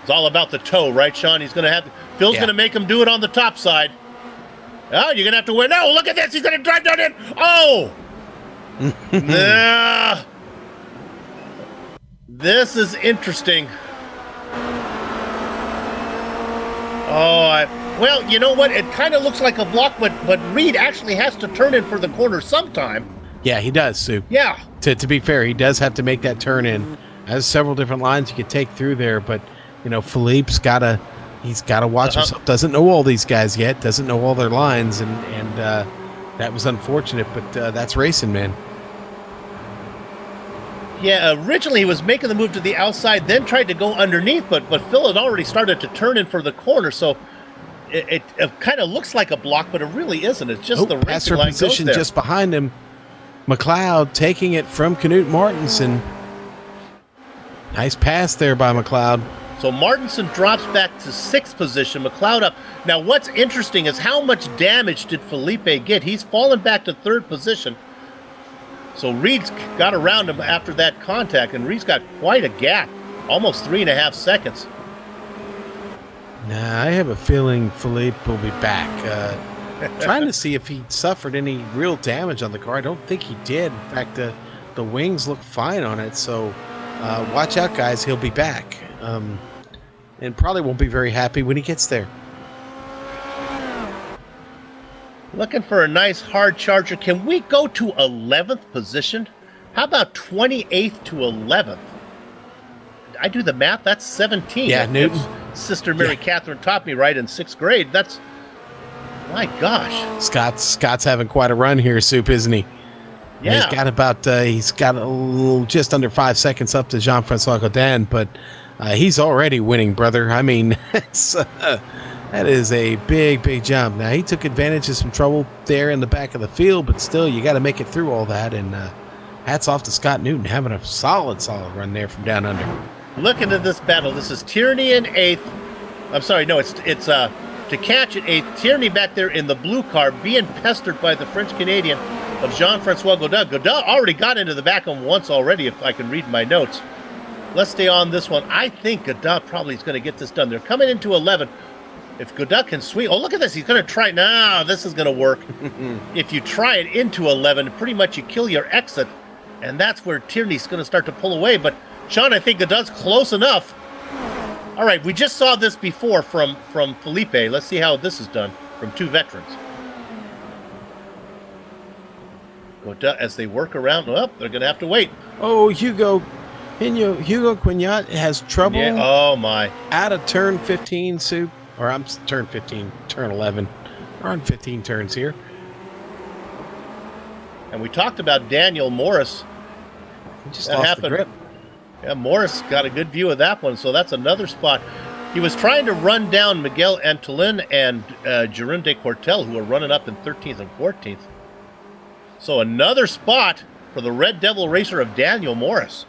It's all about the toe, right, Sean? Phil's going to make him do it on the top side. Oh, you're going to have to win. No, look at this. He's going to drive down in. Oh! Nah. This is interesting. Well, you know what? It kind of looks like a block, but Reed actually has to turn in for the corner sometime. Yeah, he does, Sue. Yeah. To be fair, he does have to make that turn in. There's several different lines you could take through there, but Philippe's he's got to watch himself. Doesn't know all these guys yet. Doesn't know all their lines, and that was unfortunate. But that's racing, man. Yeah, originally he was making the move to the outside, then tried to go underneath, but Phil had already started to turn in for the corner, so it kind of looks like a block, but it really isn't. It's just the racing line position goes there. Just behind him. McLeod taking it from Knut Martinson. Nice pass there by McLeod. So Martinson drops back to 6th position, McLeod up. Now what's interesting is how much damage did Felipe get? He's fallen back to 3rd position. So Reed's got around him after that contact, and Reed's got quite a gap, almost 3.5 seconds. Nah, I have a feeling Felipe will be back. Trying to see if he suffered any real damage on the car. I don't think he did. In fact, the wings look fine on it, so watch out, guys. He'll be back. And probably won't be very happy when he gets there. Looking for a nice hard charger. Can we go to 11th position? How about 28th to 11th? I do the math. That's 17. Yeah, Newton. Sister Mary Catherine taught me right in 6th grade. That's, my gosh. Scott's having quite a run here, Soup, isn't he? Yeah. He's got a little, just under 5 seconds up to Jean-Francois Godin, but he's already winning, brother. I mean, that is a big jump. Now, he took advantage of some trouble there in the back of the field, but still, you got to make it through all that. And hats off to Scott Newton, having a solid run there from down under. Looking at this battle, this is Tierney in 8th. I'm sorry, no, it's to catch at 8th. Tierney back there in the blue car, being pestered by the French-Canadian of Jean-Francois Godin. Godin already got into the back of him once already, if I can read my notes. Let's stay on this one. I think Godin probably is going to get this done. They're coming into 11. If Godin can sweep... Oh, look at this. He's going to try... No, this is going to work. If you try it into 11, pretty much you kill your exit. And that's where Tierney's going to start to pull away. But, Sean, I think Godin's close enough. All right, we just saw this before from Felipe. Let's see how this is done from 2 veterans. Godin, as they work around... Oh, they're going to have to wait. Oh, Hugo Quignot has trouble. Yeah, oh, my. Out of turn 15, Soup. Or I'm turn 15, turn 11. We're on 15 turns here. And we talked about Daniel Morris. He just lost the grip. Yeah, Morris got a good view of that one, so that's another spot. He was trying to run down Miguel Antolin and Jerome de Cortel, who are running up in 13th and 14th. So another spot for the Red Devil racer of Daniel Morris.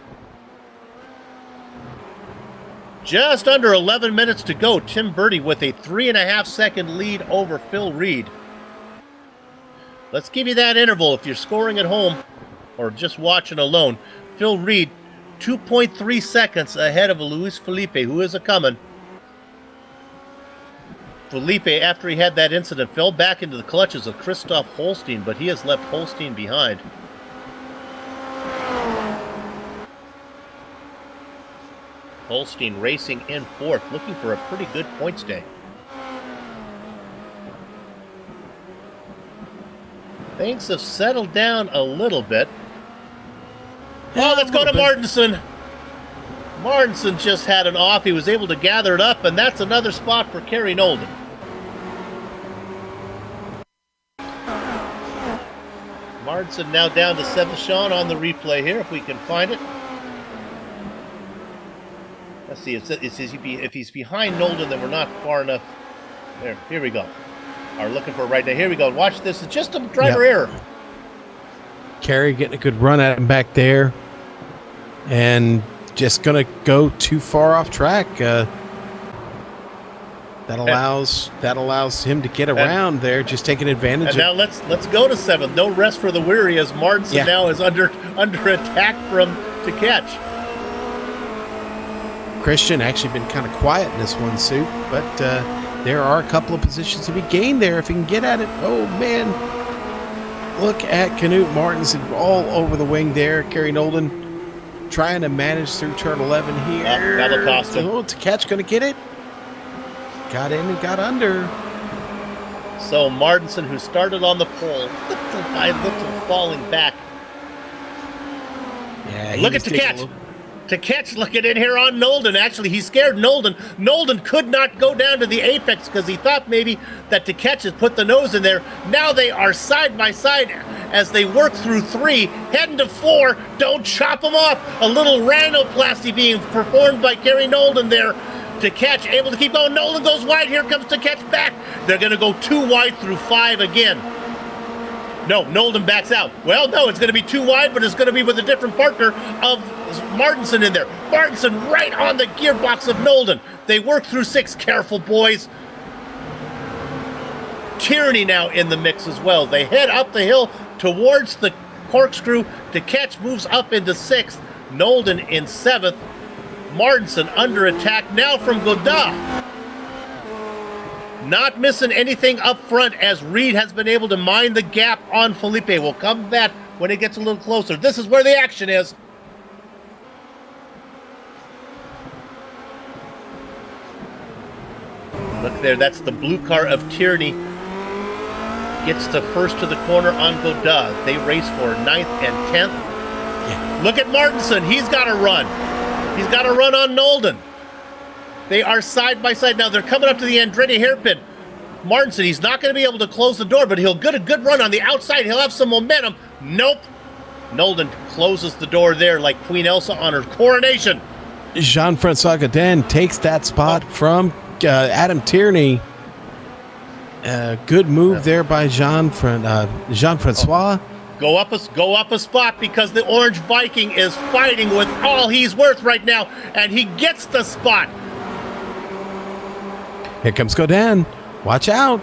Just under 11 minutes to go. Tim Birdie with a 3.5 second lead over Phil Reed. Let's give you that interval if you're scoring at home or just watching alone. Phil Reed, 2.3 seconds ahead of Luis Felipe, who is a-coming. Felipe, after he had that incident, fell back into the clutches of Christoph Holstein, but he has left Holstein behind. Holstein racing in 4th, looking for a pretty good points day. Things have settled down a little bit. Oh, let's go to Martinson. Martinson just had an off. He was able to gather it up, and that's another spot for Kerry Nolden. Martinson now down to 7th. Sean on the replay here, if we can find it. Let's see, it says if he's behind Nolden, then we're not far enough. There, here we go. Are looking for right now. Here we go. Watch this. It's just a driver error. Kerry getting a good run at him back there. And just going to go too far off track. That allows him to get around there, just taking advantage. And now let's go to 7th. No rest for the weary as Martinson now is under attack from to catch. Christian actually been kind of quiet in this one, Soup, but there are a couple of positions to be gained there if he can get at it. Oh man, look at Canute Martinson all over the wing there. Kerry Nolden trying to manage through turn 11 here. That'll cost him. Oh, Tkach going to get it. Got in and got under. So Martinson, who started on the pole, looked him falling back. Yeah, look at Tkach. Tkach looking in here on Nolden. Actually, he scared Nolden. Nolden could not go down to the apex because he thought maybe that Tkach has put the nose in there. Now they are side by side as they work through 3, heading to 4. Don't chop them off. A little rhinoplasty being performed by Kerry Nolden there. Tkach able to keep going. Nolden goes wide. Here comes Tkach back. They're going to go 2 wide through 5 again. No, Nolden backs out. Well, no, it's going to be 2 wide, but it's going to be with a different partner of Martinson in there. Martinson right on the gearbox of Nolden. They work through 6. Careful, boys. Tierney now in the mix as well. They head up the hill towards the corkscrew. Tkach moves up into 6th. Nolden in 7th. Martinson under attack now from Godin. Not missing anything up front as Reed has been able to mine the gap on Felipe. We'll come to that when it gets a little closer. This is where the action is. Look there, that's the blue car of Tierney. Gets to first to the corner on Godin. They race for 9th and 10th. Yeah. Look at Martinson, he's got to run. He's got to run on Nolden. They are side by side. Now they're coming up to the Andretti hairpin. Martinson, he's not going to be able to close the door, but he'll get a good run on the outside. He'll have some momentum. Nope. Nolden closes the door there like Queen Elsa on her coronation. Jean-Francois Godin takes that spot from Adam Tierney. Good move there by Jean-Francois. Go up a spot because the Orange Viking is fighting with all he's worth right now, and he gets the spot. Here comes Godin. Watch out.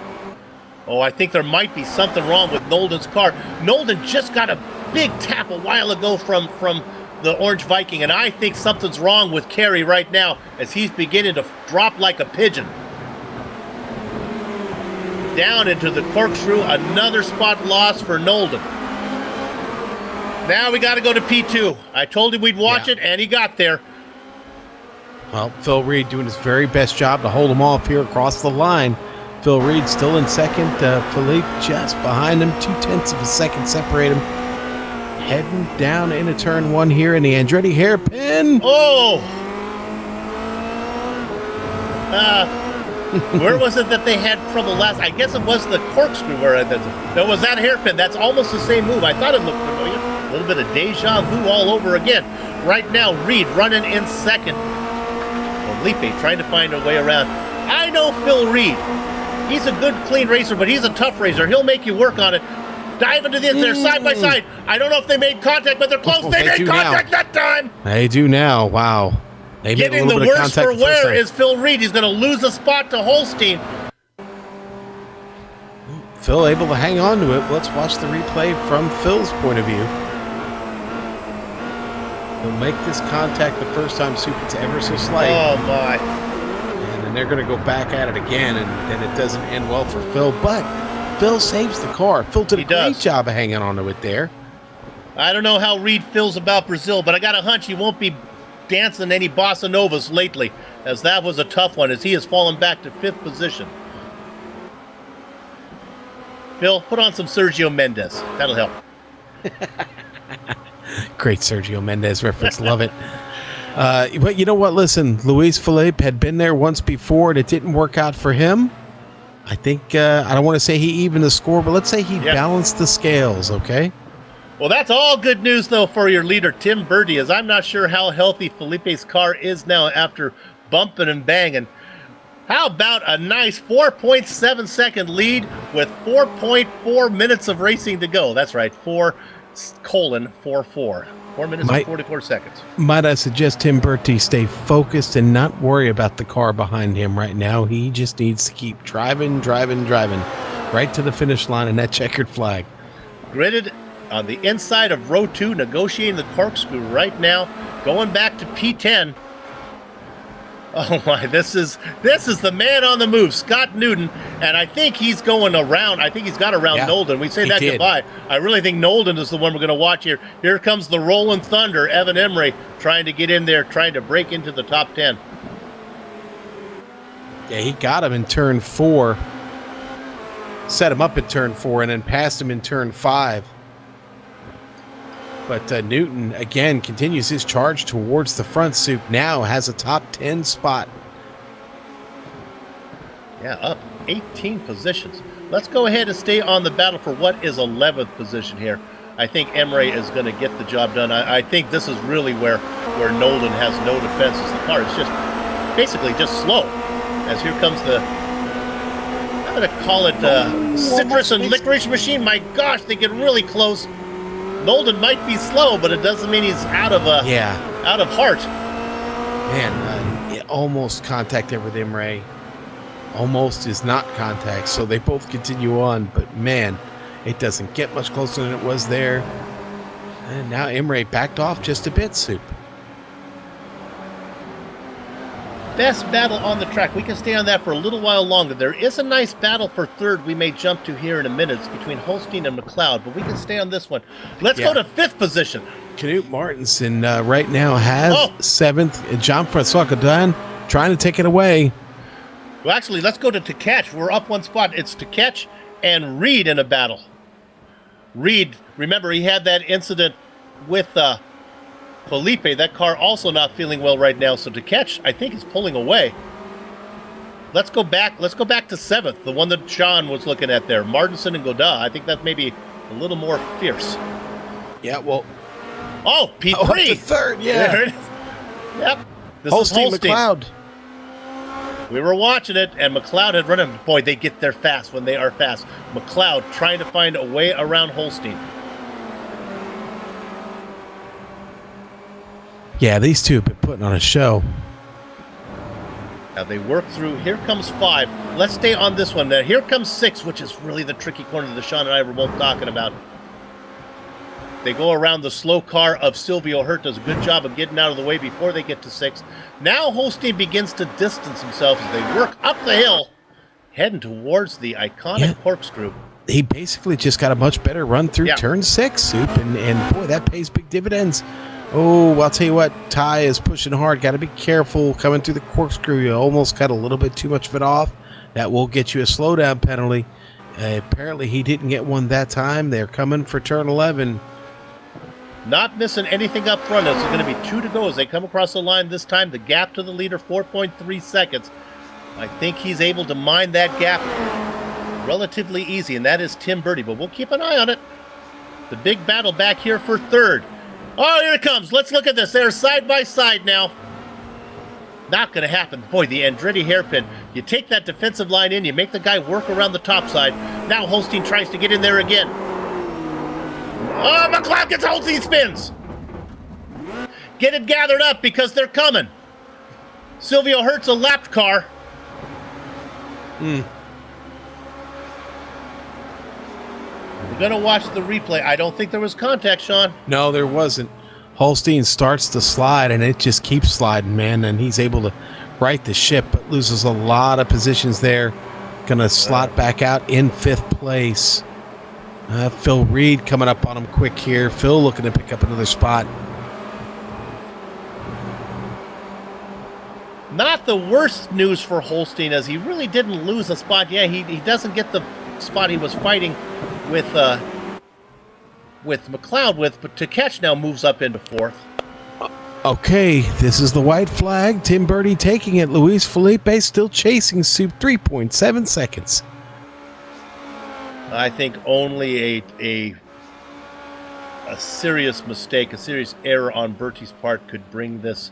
Oh, I think there might be something wrong with Nolden's car. Nolden just got a big tap a while ago from the Orange Viking, and I think something's wrong with Kerry right now as he's beginning to drop like a pigeon. Down into the corkscrew, another spot lost for Nolden. Now we got to go to P2. I told him we'd watch it, and he got there. Well, Phil Reed doing his very best job to hold him off here across the line. Phil Reed still in second. Philippe just behind him. 0.2 of a second separate him. Heading down into turn 1 here in the Andretti hairpin. Oh! Where was it that they had trouble last? I guess it was the corkscrew where there was that hairpin. That's almost the same move. I thought it looked familiar. A little bit of deja vu all over again. Right now, Reed running in second. Felipe trying to find a way around. I know Phil Reed. He's a good, clean racer, but he's a tough racer. He'll make you work on it. Dive into this. They're side by side. I don't know if they made contact, but they're close. They made contact that time. They do now. Wow. They getting the worst for wear is Phil Reed. He's going to lose a spot to Holstein. Phil able to hang on to it. Let's watch the replay from Phil's point of view. He'll make this contact the first time, Soup. It's ever so slight. Oh, my. And then they're going to go back at it again, and it doesn't end well for Phil. But Phil saves the car. Phil did a great job of hanging on to it there. I don't know how Reed feels about Brazil, but I got a hunch he won't be dancing any bossa novas lately, as that was a tough one, as he has fallen back to 5th position. Phil, put on some Sergio Mendes. That'll help. Great Sergio Mendes reference. Love it. But you know what? Listen, Luis Felipe had been there once before, and it didn't work out for him. I think, I don't want to say he evened the score, but let's say he balanced the scales, okay? Well, that's all good news, though, for your leader, Tim Birdie, as I'm not sure how healthy Felipe's car is now after bumping and banging. How about a nice 4.7 second lead with 4.4 minutes of racing to go? That's right, 4:44. 4 minutes and 44 seconds. Might I suggest Tim Birdie stay focused and not worry about the car behind him right now? He just needs to keep driving right to the finish line in that checkered flag. Gridded on the inside of row 2, negotiating the corkscrew right now, going back to P10. Oh my, this is the man on the move, Scott Newton, and I think he's going around. I think he's got around Nolden. We say that goodbye. I really think Nolden is the one we're going to watch here. Here comes the Rolling Thunder, Evan Emery, trying to get in there, trying to break into the top 10. Yeah, he got him in turn 4, set him up in turn 4, and then passed him in turn 5. But Newton, again, continues his charge towards the front. Soup now has a top 10 spot. Yeah, up 18 positions. Let's go ahead and stay on the battle for what is 11th position here. I think Emery is going to get the job done. I think this is really where Nolden has no defense as the car is just basically just slow. As here comes the, I'm going to call it citrus and licorice machine. My gosh, they get really close. Nolden might be slow, but it doesn't mean he's out of heart. Man, almost contact there with Emery. Almost is not contact, so they both continue on. But man, it doesn't get much closer than it was there. And now Emery backed off just a bit, Soup. Best battle on the track. We can stay on that for a little while longer. There is a nice battle for third we may jump to here in a minute. It's between Holstein and McLeod, but we can stay on this one. Let's go to 5th position. Knut Martinson right now has 7th. Jean-Francois Godin trying to take it away. Well, actually, let's go to Tkach. We're up one spot. It's Tkach and Reed in a battle. Reed, remember, he had that incident with Felipe. That car also not feeling well right now. So Tkach, I think, is pulling away. Let's go back. Let's go back to 7th, the one that Sean was looking at there. Martinson and Godin. I think that's maybe a little more fierce. Yeah, well. Oh, P3. Oh, to 3rd, yeah. There it is. Yep. This Holstein, is Holstein. McLeod. We were watching it, and McLeod had run him. Boy, they get there fast when they are fast. McLeod trying to find a way around Holstein. Yeah, these two have been putting on a show. Now they work through. Here comes 5. Let's stay on this one. Now here comes 6, which is really the tricky corner that Sean and I were both talking about. They go around the slow car of Silvio Hurt. Does a good job of getting out of the way before they get to 6. Now Holstein begins to distance himself as they work up the hill, heading towards the iconic corkscrew. He basically just got a much better run through turn 6, Soup, and boy, that pays big dividends. Oh, I'll tell you what, Ty is pushing hard. Got to be careful coming through the corkscrew. You almost got a little bit too much of it off. That will get you a slowdown penalty. Apparently, he didn't get one that time. They're coming for turn 11. Not missing anything up front. It's going to be 2 to go as they come across the line this time. The gap to the leader, 4.3 seconds. I think he's able to mine that gap relatively easy, and that is Tim Birdie. But we'll keep an eye on it. The big battle back here for 3rd. Oh, here it comes. Let's look at this. They're side by side now. Not going to happen. Boy, the Andretti hairpin. You take that defensive line in, you make the guy work around the top side. Now Holstein tries to get in there again. Oh, McLeod gets Holstein spins. Get it gathered up because they're coming. Silvio Hurt's a lapped car. We're going to watch the replay. I don't think there was contact, Sean. No, there wasn't. Holstein starts to slide, and it just keeps sliding, man, and he's able to right the ship, but loses a lot of positions there. Going to slot back out in 5th place. Phil Reed coming up on him quick here. Phil looking to pick up another spot. Not the worst news for Holstein, as he really didn't lose a spot. Yeah, he doesn't get the spot he was fighting with McLeod with, but Tkach now moves up into 4th. Okay, this is the white flag. Tim Birdie taking it. Luis Felipe still chasing Soup, 3.7 seconds. I think only a a serious mistake, a serious error on Bertie's part could bring this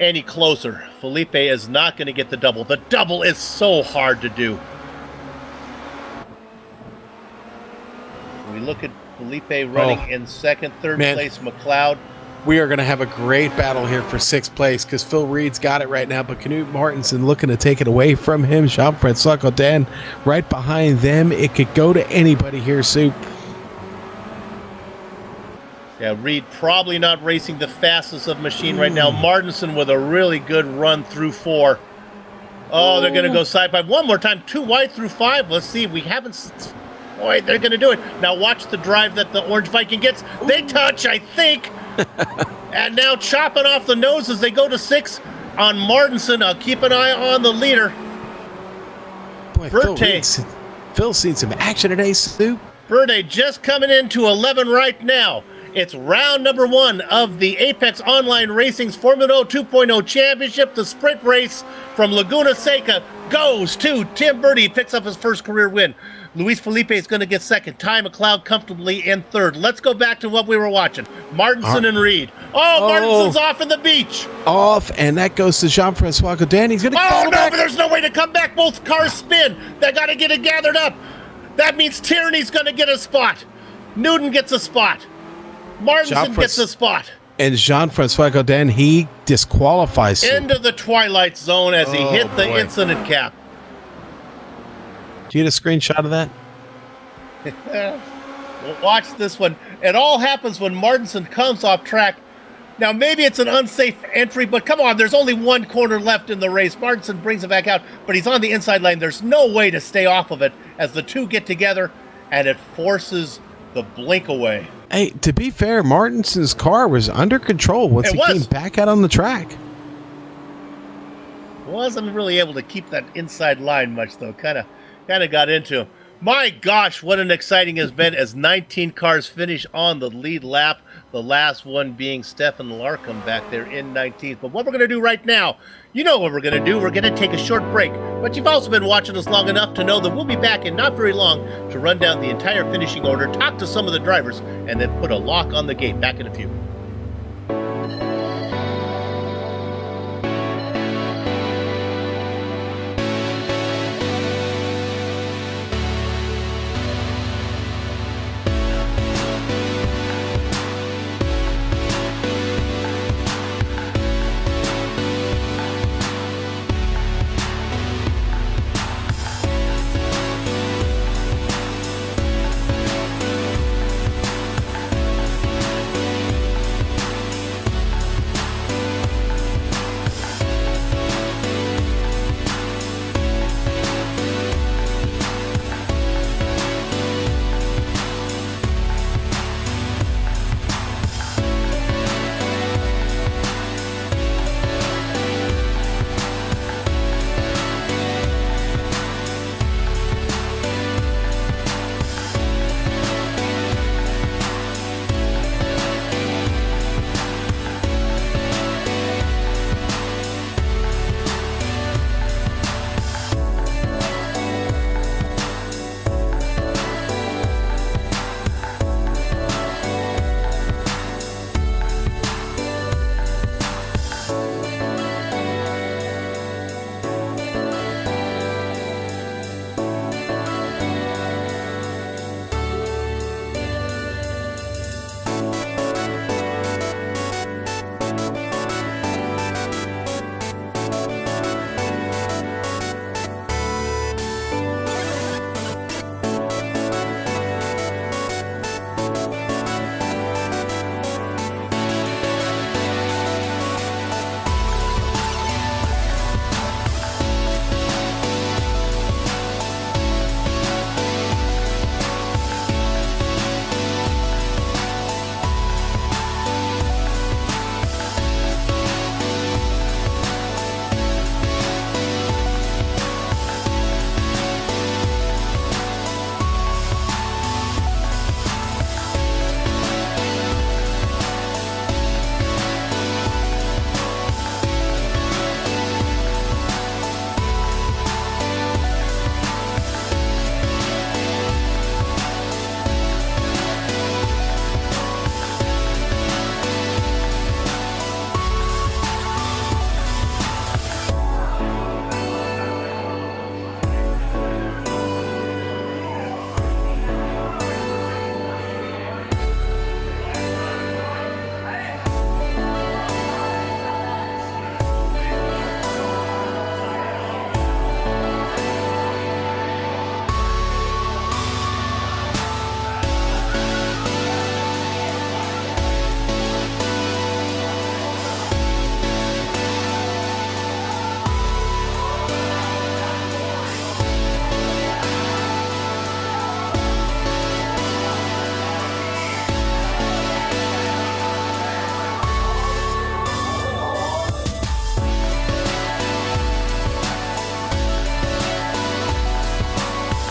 any closer. Felipe is not going to get the double. The double is so hard to do. We look at Felipe running in second, third place, McLeod. We are going to have a great battle here for 6th place because Phil Reed's got it right now, but Knut Martinson looking to take it away from him. Jean-Francois Godin right behind them. It could go to anybody here, Soup. Yeah, Reed probably not racing the fastest of machine right now. Martinson with a really good run through 4. Oh, they're going to go side by one more time. 2 wide through 5. Let's see. We haven't... Boy, they're going to do it. Now watch the drive that the Orange Viking gets. They touch, I think. And now chopping off the nose as they go to 6 on Martinson. I'll keep an eye on the leader. Boy, Phil's seen some action today, Stu. Verde just coming into 11 right now. It's round number 1 of the Apex Online Racing's Formula 2.0 Championship. The sprint race from Laguna Seca goes to Tim Birdie. He picks up his first career win. Luis Felipe is going to get second. Ty McLeod comfortably in third. Let's go back to what we were watching. Martinson and Reed. Martinson's off in the beach. Off, and that goes to Jean-Francois Godin. He's going to no, but there's no way to come back. Both cars spin. They got to get it gathered up. That means Tierney's going to get a spot. Newton gets a spot. Martinson gets a spot. And Jean-Francois Godin, he disqualifies him. Into the twilight zone as he hit the incident cap. Do you get a screenshot of that? Well, watch this one. It all happens when Martinson comes off track. Now, maybe it's an unsafe entry, but come on, there's only one corner left in the race. Martinson brings it back out, but he's on the inside lane. There's no way to stay off of it as the two get together, and it forces the blink away. Hey, to be fair, Martinson's car was under control once he came back out on the track. Wasn't really able to keep that inside line much, though. Kind of got into him. My gosh, what an exciting event as 19 cars finish on the lead lap. The last one being Stefan Larkham back there in 19th. But what we're going to do right now, you know what we're going to do. We're going to take a short break. But you've also been watching us long enough to know that we'll be back in not very long to run down the entire finishing order, talk to some of the drivers, and then put a lock on the gate. Back in a few.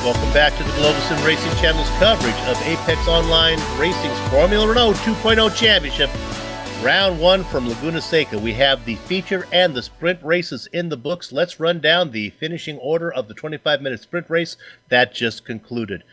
Welcome back to the Global Sim Racing Channel's coverage of Apex Online Racing's Formula Renault 2.0 Championship. Round 1 from Laguna Seca. We have the feature and the sprint races in the books. Let's run down the finishing order of the 25-minute sprint race that just concluded.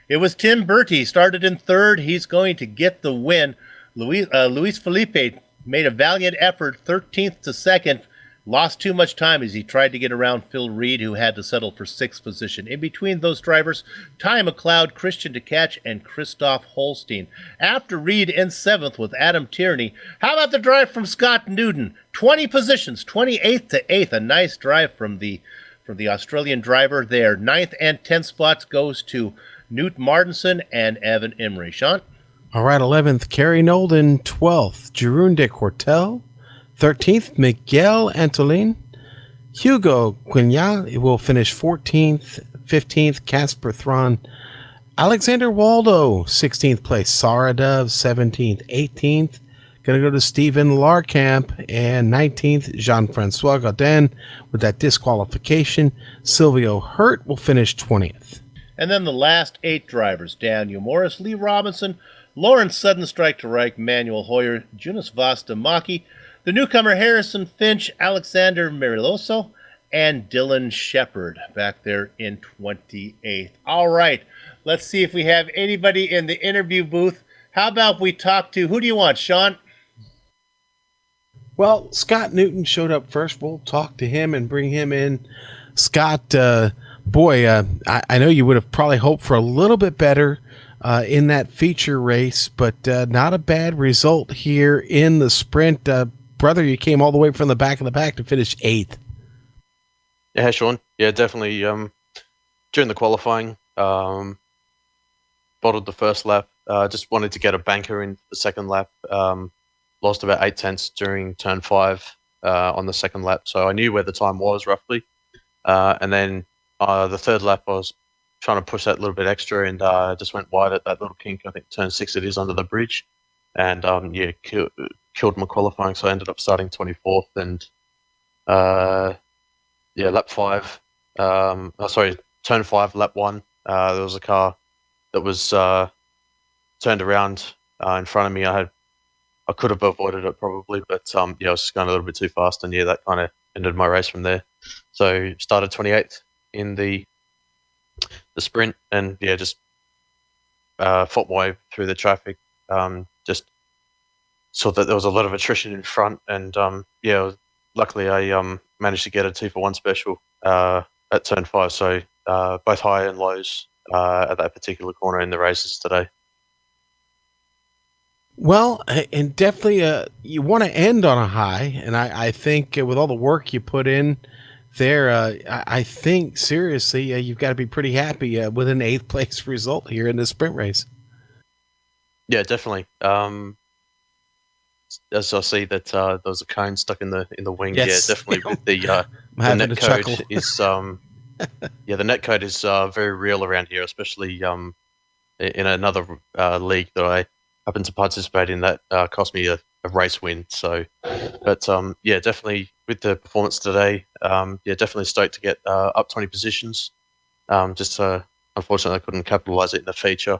It was Tim Bertie started in third. He's going to get the win. Luis Felipe made a valiant effort, 13th to second. Lost too much time as he tried to get around Phil Reed, who had to settle for 6th position. In between those drivers, Ty McLeod, Christian DeCatch, and Christoph Holstein. After Reed in 7th with Adam Tierney. How about the drive from Scott Newton? 20 positions, 28th to 8th. A nice drive from the Australian driver there. 9th and 10th spots goes to Knut Martinson and Evan Imrie. Sean? All right, 11th, Kerry Nolden. 12th, Jeroen de Cortel. 13th, Miguel Antolin. Hugo Quignal will finish 14th. 15th, Casper Thron. Alexander Waldo, 16th place. Sarah Dove, 17th. 18th, going to go to Stephen Larkamp. And 19th, Jean-Francois Godin with that disqualification. Silvio Hurt will finish 20th. And then the last 8 drivers, Daniel Morris, Lee Robinson, Lawrence Sudden Strike to Reich, Manuel Hoyer, Jonas Vasta Maki, the newcomer Harrison Finch, Alexander Mariloso, and Dylan Shepard back there in 28th. All right, let's see if we have anybody in the interview booth. How about we talk to, who do you want, Sean? Well, Scott Newton showed up first. We'll talk to him and bring him in. Scott, I know you would have probably hoped for a little bit better in that feature race, but not a bad result here in the sprint. Brother, you came all the way from the back of the pack to finish 8th. Yeah, Sean. Yeah, definitely. During the qualifying, bottled the first lap. Just wanted to get a banker in the second lap. Lost about 8 tenths during turn 5 on the second lap, so I knew where the time was roughly. And then the third lap, I was trying to push that little bit extra, and just went wide at that little kink. I think turn 6 it is under the bridge, and killed my qualifying. So I ended up starting 24th, and lap 5. Turn 5, lap 1. There was a car that was turned around in front of me. I could have avoided it probably, but I was just going a little bit too fast, and that kind of ended my race from there. So started 28th in the sprint, and just fought my way through the traffic. Just saw that there was a lot of attrition in front, and luckily I managed to get a 2-for-1 special at turn 5. So both high and lows at that particular corner in the races today. Well, and definitely you want to end on a high, and I think with all the work you put in there, I think seriously you've got to be pretty happy with an 8th place result here in this sprint race. Yeah, definitely. As I see that there was a cone stuck in the wing. Yes. Yeah, definitely. With the net code is the net code is very real around here, especially in another league that I happen to participate in that cost me a race win. So, but definitely with the performance today, definitely stoked to get up 20 positions. Unfortunately, I couldn't capitalize it in the feature.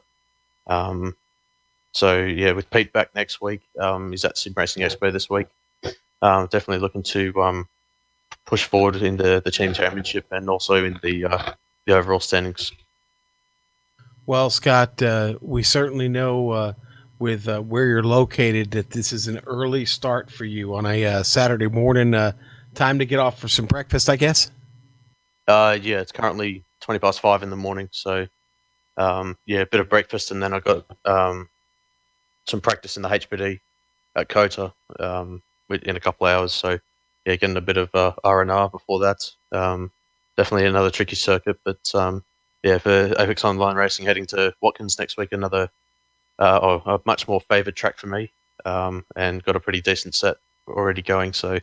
With Pete back next week, he's at SimRacing Expo this week. Definitely looking to push forward in the team championship and also in the overall standings. Well, Scott, we certainly know with where you're located that this is an early start for you on a Saturday morning. Time to get off for some breakfast, I guess? It's currently 5:20 in the morning. So, a bit of breakfast, and then I got some practice in the HPD at Kota in a couple of hours. So, getting a bit of R&R before that. Definitely another tricky circuit, but for Apex Online Racing heading to Watkins next week, another a much more favoured track for me, and got a pretty decent set already going. So,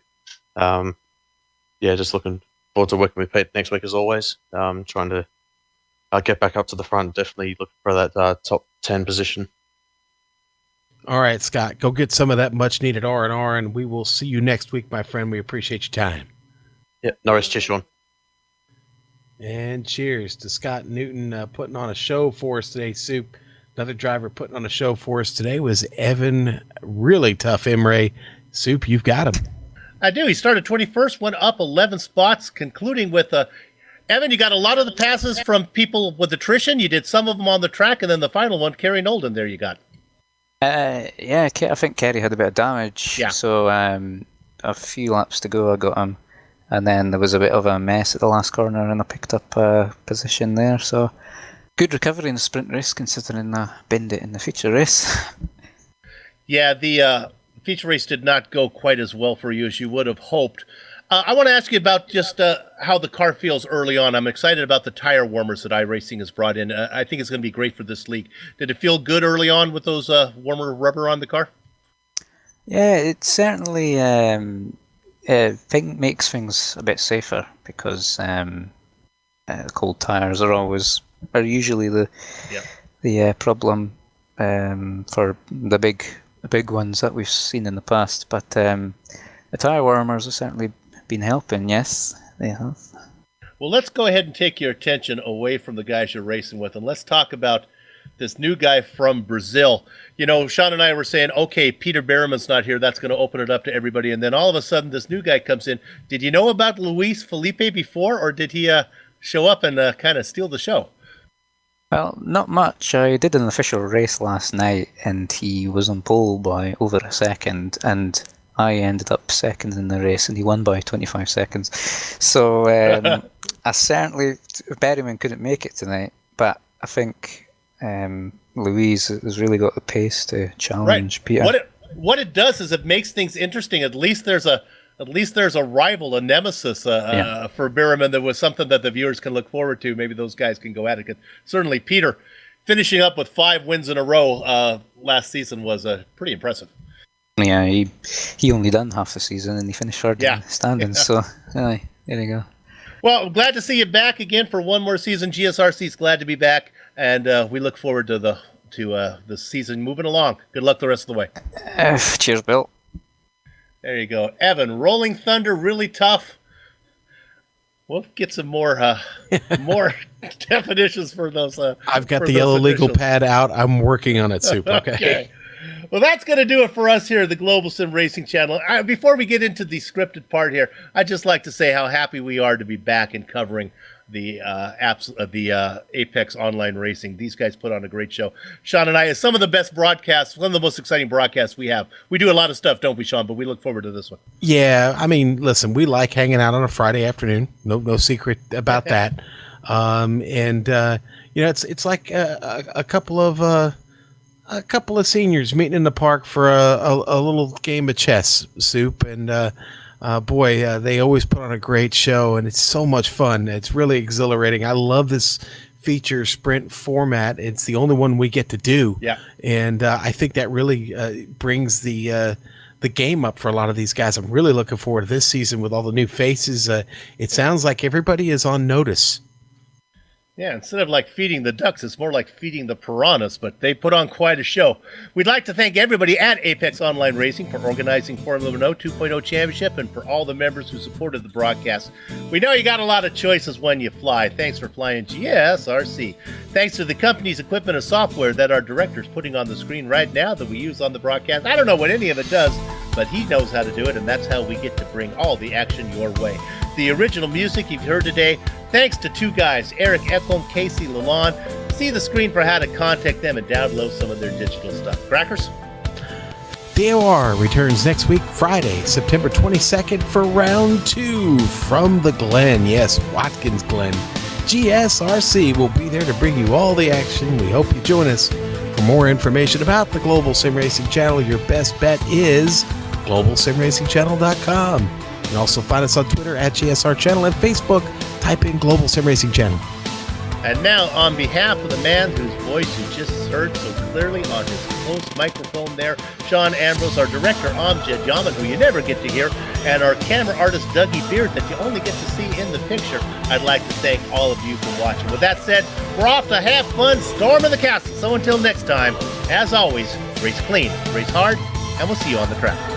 just looking forward to working with Pete next week as always. Trying to get back up to the front. Definitely looking for that top 10 position. All right, Scott, go get some of that much-needed R&R, and we will see you next week, my friend. We appreciate your time. Yeah, no worries. Cheers, Sean. And cheers to Scott Newton putting on a show for us today, Soup. Another driver putting on a show for us today was Evan. Really tough Imre. Soup, you've got him. I do. He started 21st, went up 11 spots, concluding with Evan, you got a lot of the passes from people with attrition. You did some of them on the track, and then the final one, Kerry Nolden, there you got. Yeah, I think Kerry had a bit of damage. Yeah. So a few laps to go, I got him. And then there was a bit of a mess at the last corner, and I picked up a position there. So good recovery in the sprint race, considering I binned it in the feature race. Yeah, the feature race did not go quite as well for you as you would have hoped. I want to ask you about just how the car feels early on. I'm excited about the tire warmers that iRacing has brought in. I think it's going to be great for this league. Did it feel good early on with those warmer rubber on the car? Yeah, it certainly makes things a bit safer, because cold tires are usually the problem for the big ones that we've seen in the past. But the tire warmers have certainly been helping. Yes, they have. Well, let's go ahead and take your attention away from the guys you're racing with, and let's talk about this new guy from Brazil. You know, Sean and I were saying, okay, Peter Berriman's not here. That's going to open it up to everybody. And then all of a sudden, this new guy comes in. Did you know about Luis Felipe before, or did he show up and kind of steal the show? Well, not much. I did an official race last night, and he was on pole by over a second, and I ended up second in the race, and he won by 25 seconds. So I certainly, Berryman couldn't make it tonight, but I think Louise has really got the pace to challenge Peter. What it does is it makes things interesting. At least there's a rival, a nemesis for Berriman. That was something that the viewers can look forward to. Maybe those guys can go at it. Certainly, Peter finishing up with 5 wins in a row last season was pretty impressive. Yeah, he only done half the season, and he finished third in the standings. So, there you go. Well, I'm glad to see you back again for one more season. GSRC is glad to be back, and we look forward to the season moving along. Good luck the rest of the way. Cheers, Bill. There you go. Evan, Rolling Thunder, really tough. We'll get some more definitions for those. I've got the yellow legal pad out. I'm working on it, Soup. Okay. Well, that's going to do it for us here at the Global Sim Racing Channel. Before we get into the scripted part here, I'd just like to say how happy we are to be back and covering the Apex Online Racing. These guys put on a great show. Sean and I, some of the best broadcasts, one of the most exciting broadcasts we have. We do a lot of stuff, don't we, Sean? But we look forward to this one. Yeah, I mean, listen, we like hanging out on a Friday afternoon. No secret about that. It's like a couple of seniors meeting in the park for a little game of chess, Soup, and they always put on a great show, and it's so much fun. It's really exhilarating. I love this feature sprint format. It's the only one we get to do. Yeah, and I think that really brings the game up for a lot of these guys. I'm really looking forward to this season with all the new faces. It sounds like everybody is on notice. Yeah, instead of like feeding the ducks, it's more like feeding the piranhas, but they put on quite a show. We'd like to thank everybody at Apex Online Racing for organizing Formula Renault 2.0 Championship and for all the members who supported the broadcast. We know you got a lot of choices when you fly. Thanks for flying GSRC. Thanks to the company's equipment and software that our director's putting on the screen right now that we use on the broadcast. I don't know what any of it does, but he knows how to do it, and that's how we get to bring all the action your way. The original music you've heard today, thanks to two guys, Eric Ekholm, Casey Lalonde. See the screen for how to contact them and download some of their digital stuff. Crackers? DOR returns next week, Friday, September 22nd for round 2 from the Glen. Yes, Watkins Glen. GSRC will be there to bring you all the action. We hope you join us. For more information about the Global Sim Racing Channel, your best bet is globalsimracingchannel.com. You can also find us on Twitter at GSR Channel and Facebook. Type in Global Sim Racing Channel. And now, on behalf of the man whose voice you just heard so clearly on his close microphone there, Sean Ambrose, our director, Amjad Yaman, who you never get to hear, and our camera artist, Dougie Beard, that you only get to see in the picture, I'd like to thank all of you for watching. With that said, we're off to have fun, storm in the castle. So until next time, as always, race clean, race hard, and we'll see you on the track.